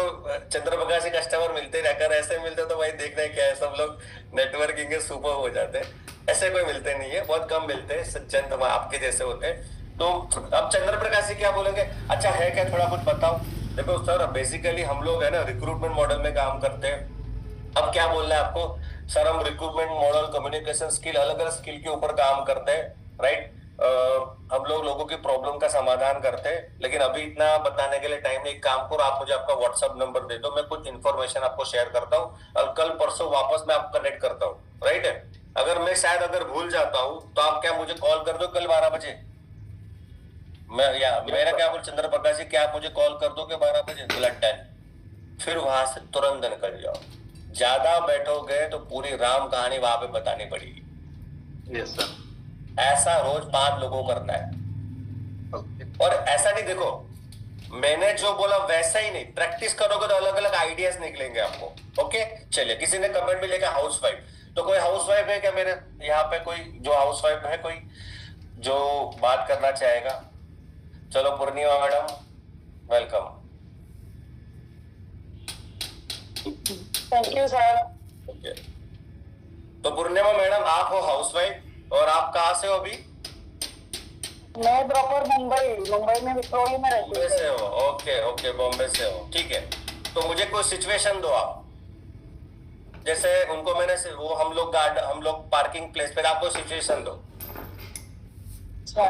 चंद्र प्रकाश के कस्टमर मिलते नहीं, अगर ऐसे मिलते तो भाई देखना क्या है, सब लोग नेटवर्किंग के सुपर हो जाते हैं। ऐसे कोई मिलते नहीं है, बहुत कम मिलते हैं, सज्जन तो आपके जैसे होते हैं। तो अब चंद्र प्रकाश जी क्या बोलेंगे, अच्छा है क्या, थोड़ा कुछ बताओ। देखो सर, बेसिकली हम लोग है ना रिक्रूटमेंट मॉडल में काम करते हैं। अब क्या बोलना है आपको सर, हम रिक्रूटमेंट मॉडल, कम्युनिकेशन स्किल, अलग अलग स्किल के ऊपर काम करते हैं, राइट? हम लोग लोगों की प्रॉब्लम का समाधान करते हैं, लेकिन अभी इतना बताने के लिए टाइम नहीं। काम करो, आप मुझे आपका व्हाट्सएप नंबर दे दो, मैं कुछ इन्फॉर्मेशन आपको शेयर करता हूँ, और कल परसों वापस मैं आपको कनेक्ट करता हूँ, राइट है? अगर मैं शायद अगर भूल जाता हूँ तो आप क्या मुझे कॉल कर दो कल 12 बजे। मेरा क्या बोल चंद्र प्रकाश जी, क्या आप मुझे कॉल कर दो 12 बजे? Blood done. फिर वहां से तुरंत निकल जाओ। ज्यादा बैठोगे तो पूरी राम कहानी वहां पे बतानी पड़ेगी। Yes sir. ऐसा रोज 5 लोगों को करना है। और ऐसा नहीं, देखो मैंने जो बोला वैसा ही नहीं, प्रैक्टिस करोगे तो अलग अलग आइडियाज निकलेंगे आपको। ओके, चलिए। किसी ने कमेंट भी लिखा हाउस वाइफ, तो कोई हाउस वाइफ है क्या मेरे यहाँ पे? कोई जो हाउस वाइफ है, कोई जो बात करना चाहेगा? चलो Purnima madam, welcome. Thank you sir. Okay, तो पूर्णिमा मैडम आप हो हाउस वाइफ, और आप कहाँ से हो अभी? मैं प्रॉपर मुंबई में विक्टोरिया में रहती बॉम्बे से हो? ओके ओके, बॉम्बे से हो, ठीक है। तो मुझे कोई सिचुएशन दो आप, जैसे उनको मैंने वो हम लोग पार्किंग प्लेस पे, आपको सिचुएशन दो। अच्छा,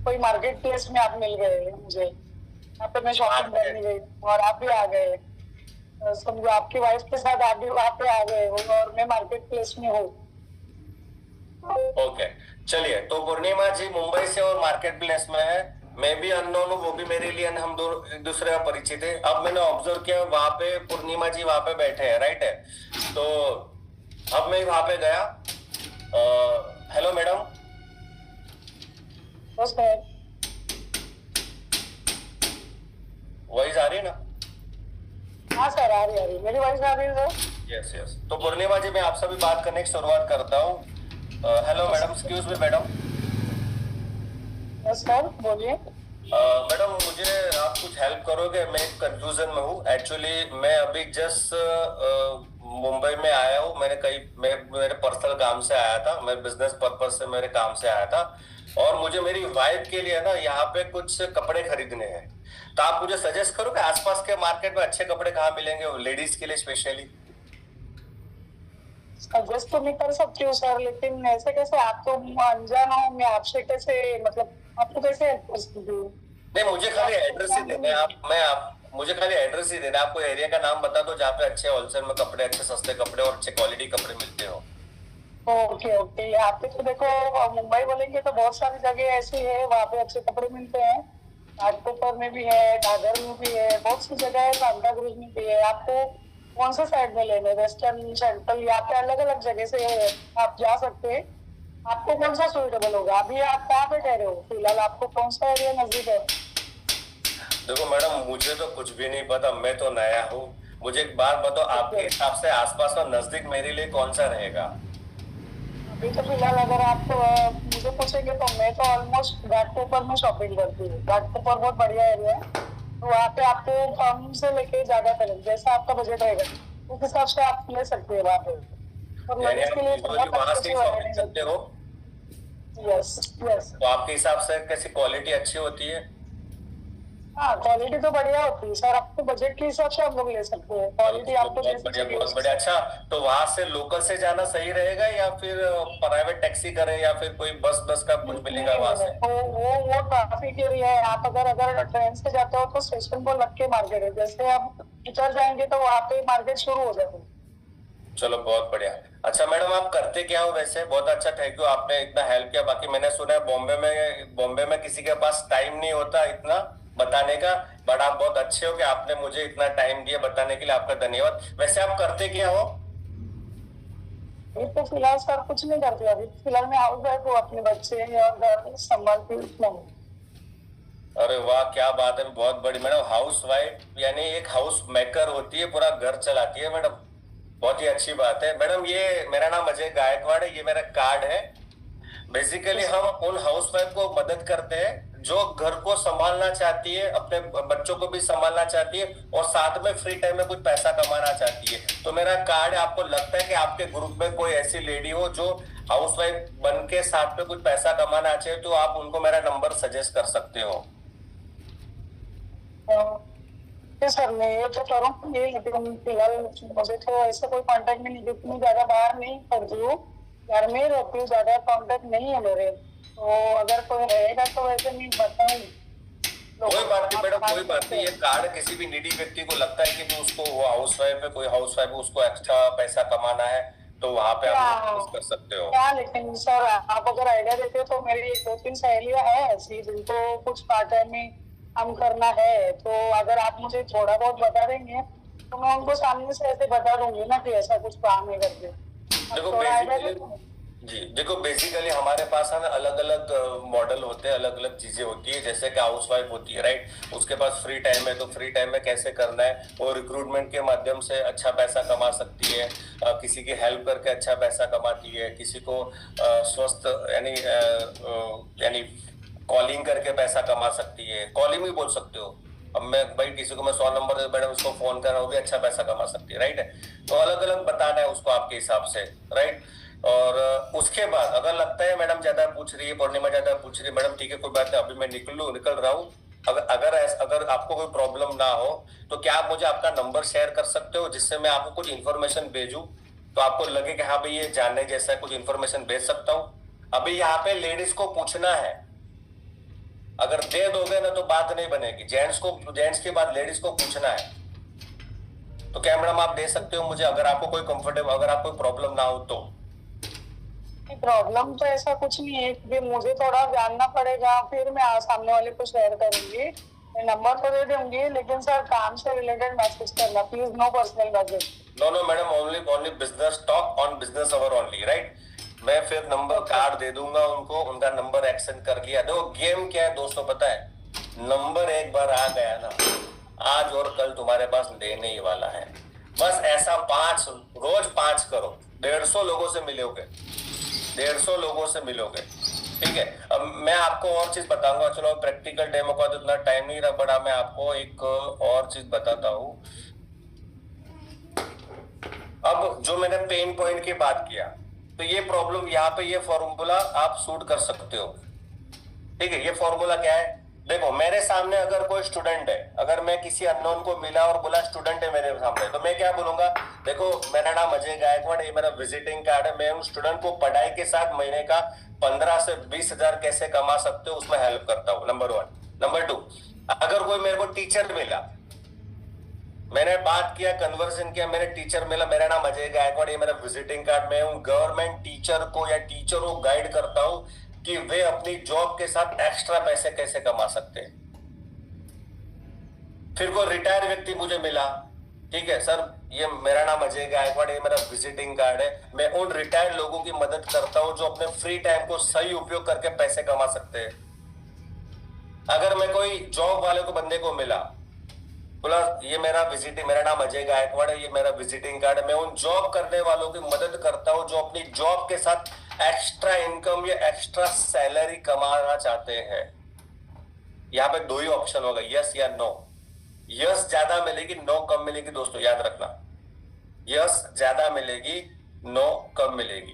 कोई मार्केट प्लेस में आप मिल गए मुझे, यहाँ पे मैं शॉपिंग करने गई और आप भी आ गए, समझो आपकी वाइफ के साथ आप भी वहाँ पे आ गए हो और मैं मार्केट प्लेस में हूँ। ओके, चलिए। तो पूर्णिमा जी मुंबई से और मार्केट प्लेस में है, मैं भी अननोन हूँ, वो भी मेरे लिए, हम दो एक दूसरे का परिचित है। अब मैंने ऑब्जर्व किया वहां पे पूर्णिमा जी वहां पे बैठे हैं, राइट है? तो अब मैं वहां पे गया। हेलो मैडम, वॉइस आ रही है ना? हाँ सर, आ रही मेरी वॉइस आ रही है सर? Yes yes. तो पूर्णिमा जी मैं आपसे भी बात करने की शुरुआत करता हूँ। Hello madam, excuse me madam. Yes sir, बोलिए। मैडम मुझे आप कुछ हेल्प करोगे? मैं एक कंफ्यूजन में हूँ एक्चुअली। मैं अभी जस्ट मुंबई में आया हूँ, मैं मेरे पर्सनल काम से आया था, मैं बिजनेस पर्पज से मेरे काम से आया था, और मुझे मेरी वाइफ के लिए ना यहाँ पे कुछ कपड़े खरीदने हैं। तो आप मुझे सजेस्ट करो कि आसपास के मार्केट में अच्छे कपड़े कहाँ मिलेंगे लेडीज के लिए स्पेशली? सजेस्ट तो नहीं कर सकती हूँ सर, लेकिन ऐसे कैसे, आप तो अनजान हो, मैं आपसे कैसे, मतलब आपको कैसे हेल्प कर सकती हूँ? नहीं, मुझे खाली एड्रेस ही देना है। मुझे खाली एड्रेस ही देना है। आपको एरिया का नाम बता दो जहाँ पे अच्छे होलसेल में कपड़े, अच्छे सस्ते कपड़े और अच्छे क्वालिटी कपड़े मिलते हो। ओके ओके, यहाँ पे तो देखो मुंबई बोलेंगे तो बहुत सारी जगह ऐसी है, वहाँ पे अच्छे कपड़े मिलते हैं। घाटकोपर में भी है, दादर में भी है, बहुत सी जगह है, सांता क्रूज में भी है। आपको कौन सा साइड में लेने, वेस्टर्न, सेंट्रल, यहाँ पे अलग अलग जगह से आप जा सकते हैं। आपको कौन सा सुइटेबल होगा? अभी आप कहाँ पे कह रहे हो फिलहाल, आपको कौन सा एरिया नजदीक है? देखो मैडम, मुझे तो कुछ भी नहीं पता, मैं तो नया हूँ। मुझे एक बात बताओ, आपके हिसाब से आसपास और नजदीक मेरे लिए कौन सा रहेगा? अभी तो फिलहाल अगर आप मुझे पूछेंगे तो मैं तो ऑलमोस्ट घाटकोपर में शॉपिंग करती हूँ। घाटकोपर बहुत बढ़िया एरिया है, तो वहाँ पे आपको कम से लेके ज्यादा करेंगे, जैसा आपका बजट रहेगा उस हिसाब से आप ले सकते हैं वहाँ पे। और यानी लेडीज आप के लिए यूजुअली वहां से शॉपिंग करते हो? Yes yes. तो आपके हिसाब से कैसी क्वालिटी अच्छी होती है? हाँ, क्वालिटी तो बढ़िया होती है सर, आपको बजट के हिसाब से आप लोग ले सकते हैं, क्वालिटी आपको बहुत जैसी बढ़िया, चाहिए बहुत बढ़िया। अच्छा, तो वहां से लोकल से जाना सही रहेगा या फिर प्राइवेट टैक्सी करें या फिर कोई बस बस का कुछ मिलेगा वहां से? वो ट्रैफिक एरिया है। आप अगर ट्रेन से जाते हो तो स्टेशन को लग के मार्केट है, जैसे आप इधर जाएंगे तो वहाँ पे मार्केट शुरू हो जाती है। चलो बहुत बढ़िया। अच्छा मैडम, आप करते क्या हो वैसे? बहुत अच्छा, थैंक यू, आपने इतना हेल्प किया। बाकी मैंने सुना है बॉम्बे में किसी के पास टाइम नहीं होता इतना बताने का, बट आप बहुत अच्छे हो कि आपने मुझे इतना टाइम दिया बताने के लिए, आपका धन्यवाद। वैसे आप करते क्या हो? अभी तो फिलहाल सर कुछ नहीं करती, अभी फिलहाल मैं हाउस वाइफ हूँ, अपने बच्चे और घर संभालती हूँ इतना ही। अरे वाह, क्या बात है, बहुत बड़ी मैडम। हाउस वाइफ यानी एक हाउस मेकर होती है, पूरा घर चलाती है मैडम, बहुत ही अच्छी बात है मैडम। ये मेरा नाम अजय गायकवाड़ है, ये मेरा कार्ड है। बेसिकली हम उन हाउस वाइफ को मदद करते हैं जो घर को संभालना चाहती है, अपने बच्चों को भी संभालना चाहती है और साथ में फ्री टाइम में कुछ पैसा कमाना चाहती है। तो मेरा कार्ड, आपको लगता है कि आपके ग्रुप में कोई ऐसी लेडी हो जो हाउस वाइफ बन के साथ में कुछ पैसा कमाना चाहे, तो आप उनको मेरा नंबर सजेस्ट कर सकते हो। सर मैं ये तो करूँगी, लेकिन फिलहाल मुझे तो ऐसा कोई कांटेक्ट में नहीं, क्योंकि मैं ज्यादा बाहर नहीं पड़ती हूँ, घर में ही रहती हूँ, ज्यादा कांटेक्ट नहीं है मेरे। तो अगर कोई रहेगा तो वैसे मैं बताऊँ। कोई बात नहीं मैडम, कोई बात नहीं। ये कार्ड किसी भी नीडी व्यक्ति को लगता है कि उसको, वो हाउस वाइफ है, कोई हाउस वाइफ है, उसको एक्स्ट्रा पैसा कमाना है, तो वहां पे आप यूज कर सकते हो। क्या, लेकिन सर आप अगर आइडिया देते हो तो मेरी 2-3 सहेलियां हैं ऐसी जिनको कुछ पार्ट टाइम में काम करना है, तो अगर आप मुझे थोड़ा बहुत बता देंगे तो मैं उनको सामने से ऐसे बता दूंगी ना कि ऐसा कुछ काम है करके। देखो थोड़ा आइडिया बेसिकली, जी देखो, बेसिकली हमारे पास है ना अलग अलग मॉडल होते हैं, अलग अलग चीजें होती है। जैसे कि हाउस वाइफ होती है, राइट, उसके पास फ्री टाइम है, तो फ्री टाइम में कैसे करना है, वो रिक्रूटमेंट के माध्यम से अच्छा पैसा कमा सकती है, किसी की हेल्प करके अच्छा पैसा कमाती है, किसी को स्वस्थ यानी कॉलिंग करके पैसा कमा सकती है, कॉलिंग भी बोल सकते हो। अब मैं भाई किसी को मैं 100 नंबर दे मैडम उसको फोन कर रहा हूँ, भी अच्छा पैसा कमा सकती है, राइट है। तो अलग अलग बताना है उसको आपके हिसाब से, राइट। और उसके बाद अगर लगता है मैडम ज्यादा पूछ रही है, पूर्णिमा ज्यादा पूछ रही है, मैडम ठीक है कोई बात नहीं, अभी मैं निकल रहा हूँ। अगर आपको कोई प्रॉब्लम ना हो तो क्या आप मुझे आपका नंबर शेयर कर सकते हो, जिससे मैं आपको कुछ इन्फॉर्मेशन भेजूं, तो आपको लगे कि हाँ भाई ये जानने जैसा कुछ इन्फॉर्मेशन भेज सकता हूँ। अभी यहाँ पे लेडीज को पूछना है, अगर दे दोगे ना तो बात नहीं बनेगी। जेंट्स के बाद लेडीज को पूछना है। तो क्या मैडम आप दे सकते हो मुझे, अगर आपको कोई कंफर्टेबल, अगर आपको प्रॉब्लम ना हो तो? प्रॉब्लम तो ऐसा कुछ नहीं है कि मुझे थोड़ा जानना पड़ेगा, फिर मैं सामने वाले को शेयर करूंगी। मैं नंबर तो दे दूंगी, लेकिन सर काम से रिलेटेड मैसेज करना please, no personal message. No madam, only business talk on business hour only, right. मैं फिर नंबर कार्ड दे दूंगा उनको, उनका नंबर एक्सचेंज कर लिया। देखो गेम क्या है दोस्तों, पता है, नंबर एक बार आ गया ना, आज और कल तुम्हारे पास देने ही वाला है। बस ऐसा रोज 5 करो, 150 लोगों से मिलोगे, 150 लोगों से मिलोगे, ठीक है। अब मैं आपको और चीज बताऊंगा, चलो प्रैक्टिकल डेमो का तो इतना टाइम नहीं रहा, बड़ा मैं आपको एक और चीज बताता हूँ। अब जो मैंने पेन पॉइंट की बात किया, तो ये प्रॉब्लम यहाँ पे, ये फॉर्मूला आप सूट कर सकते हो, ठीक है। ये फॉर्मूला क्या है, देखो मेरे सामने अगर कोई स्टूडेंट है, अगर मैं किसी अननोन को मिला और बोला स्टूडेंट है मेरे सामने, तो मैं क्या बोलूंगा, देखो मेरा नाम अजय गायकवाड़, ये मेरा विजिटिंग कार्ड है, मैं उन स्टूडेंट को पढ़ाई के साथ महीने का 15 से 20 हजार कैसे कमा सकते हो उसमें हेल्प करता हूँ, नंबर 1। नंबर 2, अगर कोई मेरे को टीचर मिला, मैंने बात किया, कन्वर्सेशन किया, मेरे टीचर मिला, मेरा नाम अजय गायकवाड़, ये मेरा विजिटिंग कार्ड, मैं हूँ गवर्नमेंट टीचर को या टीचर को गाइड करता हूँ कि वे अपनी जॉब के साथ एक्स्ट्रा पैसे कैसे कमा सकते हैं। फिर कोई रिटायर व्यक्ति मुझे मिला, ठीक है सर, ये मेरा नाम अजय गायकवाड़, ये मेरा विजिटिंग कार्ड है, मैं उन रिटायर्ड लोगों की मदद करता हूं जो अपने फ्री टाइम को सही उपयोग करके पैसे कमा सकते हैं। अगर मैं कोई जॉब वाले को बंदे को मिला, बोला ये मेरा नाम अजय गायकवाड़ है, ये मेरा विजिटिंग कार्ड है, मैं उन जॉब करने वालों की मदद करता हूं जो अपनी जॉब के साथ एक्स्ट्रा इनकम या एक्स्ट्रा सैलरी कमाना चाहते हैं, यहाँ पे दो ही ऑप्शन होगा, यस या नो। यस ज्यादा मिलेगी, नो कम मिलेगी। दोस्तों याद रखना, यस ज्यादा मिलेगी, नो कम मिलेगी।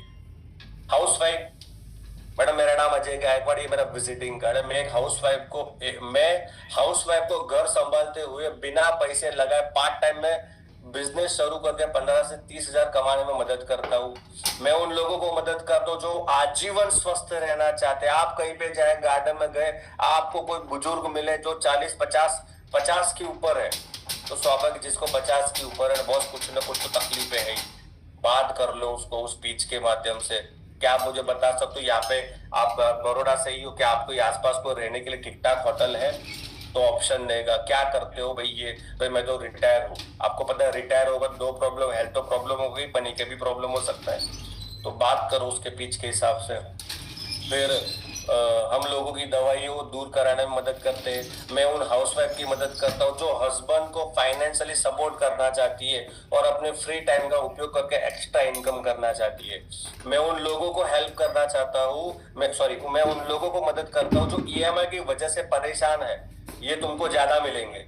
हाउसवाइफ, मैडम मेरा नाम अजय गायकवाड़, ये मेरा विजिटिंग कार्ड है। मैं हाउसवाइफ को घर संभालते हुए बिना पैसे लगाए पार्ट टाइम में बिजनेस शुरू करके 15 से 30 हजार कमाने में मदद करता हूँ। मैं उन लोगों को मदद करता हूँ जो आजीवन स्वस्थ रहना चाहते हैं। आप कहीं पे जाए, गार्डन में गए, आपको कोई बुजुर्ग मिले जो 40-50 के ऊपर है, तो स्वाभाविक जिसको 50 के ऊपर है बहुत कुछ न कुछ तो तकलीफें है ही। बात कर लो उसको उस स्पीच के माध्यम से। क्या आप मुझे बता सकते हो, यहाँ पे आप बड़ौदा से ही हो, क्या आपको आसपास को रहने के लिए ठीक ठाक होटल है? तो ऑप्शन देगा। क्या करते हो भाई? ये भाई मैं तो रिटायर हूँ। आपको पता है रिटायर होगा दो प्रॉब्लम, हेल्थ तो प्रॉब्लम हो गई, पनी के भी प्रॉब्लम हो सकता है। तो बात करो उसके पीछ के हिसाब से। फिर हम लोगों की दवाइयों को दूर कराने में मदद करते हैं। मैं उन हाउसवाइफ की मदद करता हूँ जो हस्बैंड को फाइनेंशियली सपोर्ट करना चाहती है और अपने फ्री टाइम का उपयोग करके एक्स्ट्रा इनकम करना चाहती है। मैं उन लोगों को हेल्प करना चाहता हूँ, मैं उन लोगों को मदद करता हूँ जो ईएमआई की वजह से परेशान है, ये तुमको ज्यादा मिलेंगे।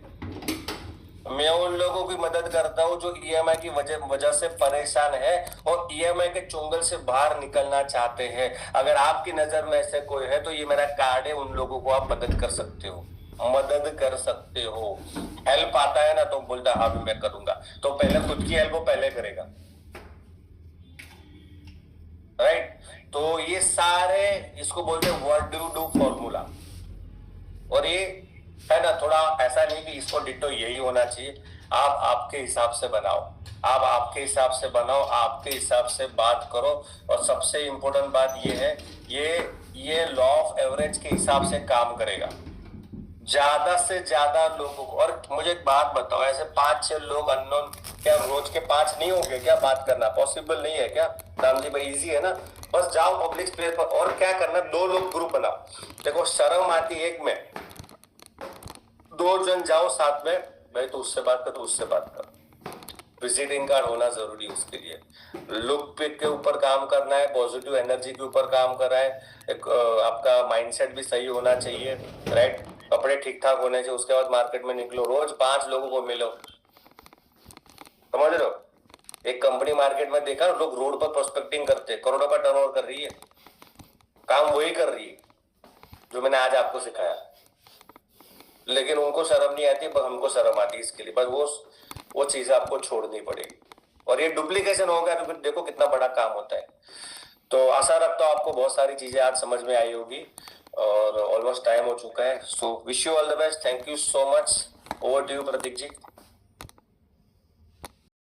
मैं उन लोगों की मदद करता हूँ जो ईएमआई की वजह से परेशान है और ईएमआई के चुंगल से बाहर निकलना चाहते हैं। अगर आपकी नजर में ऐसे कोई है तो ये मेरा कार्ड है, उन लोगों को आप मदद कर सकते हो, मदद कर सकते हो। हेल्प आता है ना तो बोलता हाँ भी मैं करूंगा, तो पहले खुद की हेल्प वो पहले करेगा, राइट। तो ये सारे इसको बोलते हैं what do you do formula. और ये है ना, थोड़ा ऐसा नहीं कि इसको डिटो यही होना चाहिए। आप आपके हिसाब से बनाओ, आप आपके हिसाब से बनाओ, आपके हिसाब से बात करो। और सबसे इंपॉर्टेंट बात ये है, ये लॉ ऑफ एवरेज के हिसाब से काम करेगा। ज्यादा से ज्यादा लोगों को, और मुझे एक बात बताओ, ऐसे 5-6 लोग अननोन, क्या रोज के 5 नहीं होंगे क्या? बात करना पॉसिबल नहीं है क्या? राम जी भाई इजी है ना, बस जाओ पब्लिक स्पेस पर। और क्या करना, 2 लोग ग्रुप बनाओ। देखो शर्म आती एक में, 2 जन जाओ साथ में, भाई तो उससे बात कर, तो उससे बात कर। विजिटिंग कार्ड होना जरूरी है उसके लिए। लुक पिक के ऊपर काम करना है, पॉजिटिव एनर्जी के ऊपर काम कर रहा है, एक आपका माइंडसेट भी सही होना चाहिए, राइट। कपड़े ठीक ठाक होने चाहिए। उसके बाद मार्केट में निकलो, रोज 5 लोगों को मिलो, समझ रहे हो। एक कंपनी मार्केट में देखा, लोग रोड पर प्रोस्पेक्टिंग करते हैं, करोड़ों का टर्नओवर कर रही है, काम वही कर रही है जो मैंने आज आपको सिखाया। लेकिन उनको शर्म नहीं आती, पर हमको शर्म आती है इसके लिए। बस वो चीजें आपको छोड़नी पड़ेगी। और ये डुप्लीकेशन हो गया तो फिर देखो कितना बड़ा काम होता है। तो आशा रखता हूँ आपको बहुत सारी चीजें आज समझ में आई होगी। और ऑलमोस्ट टाइम हो चुका है। So wish you all the best. Thank you so much. Over to you Pratik ji.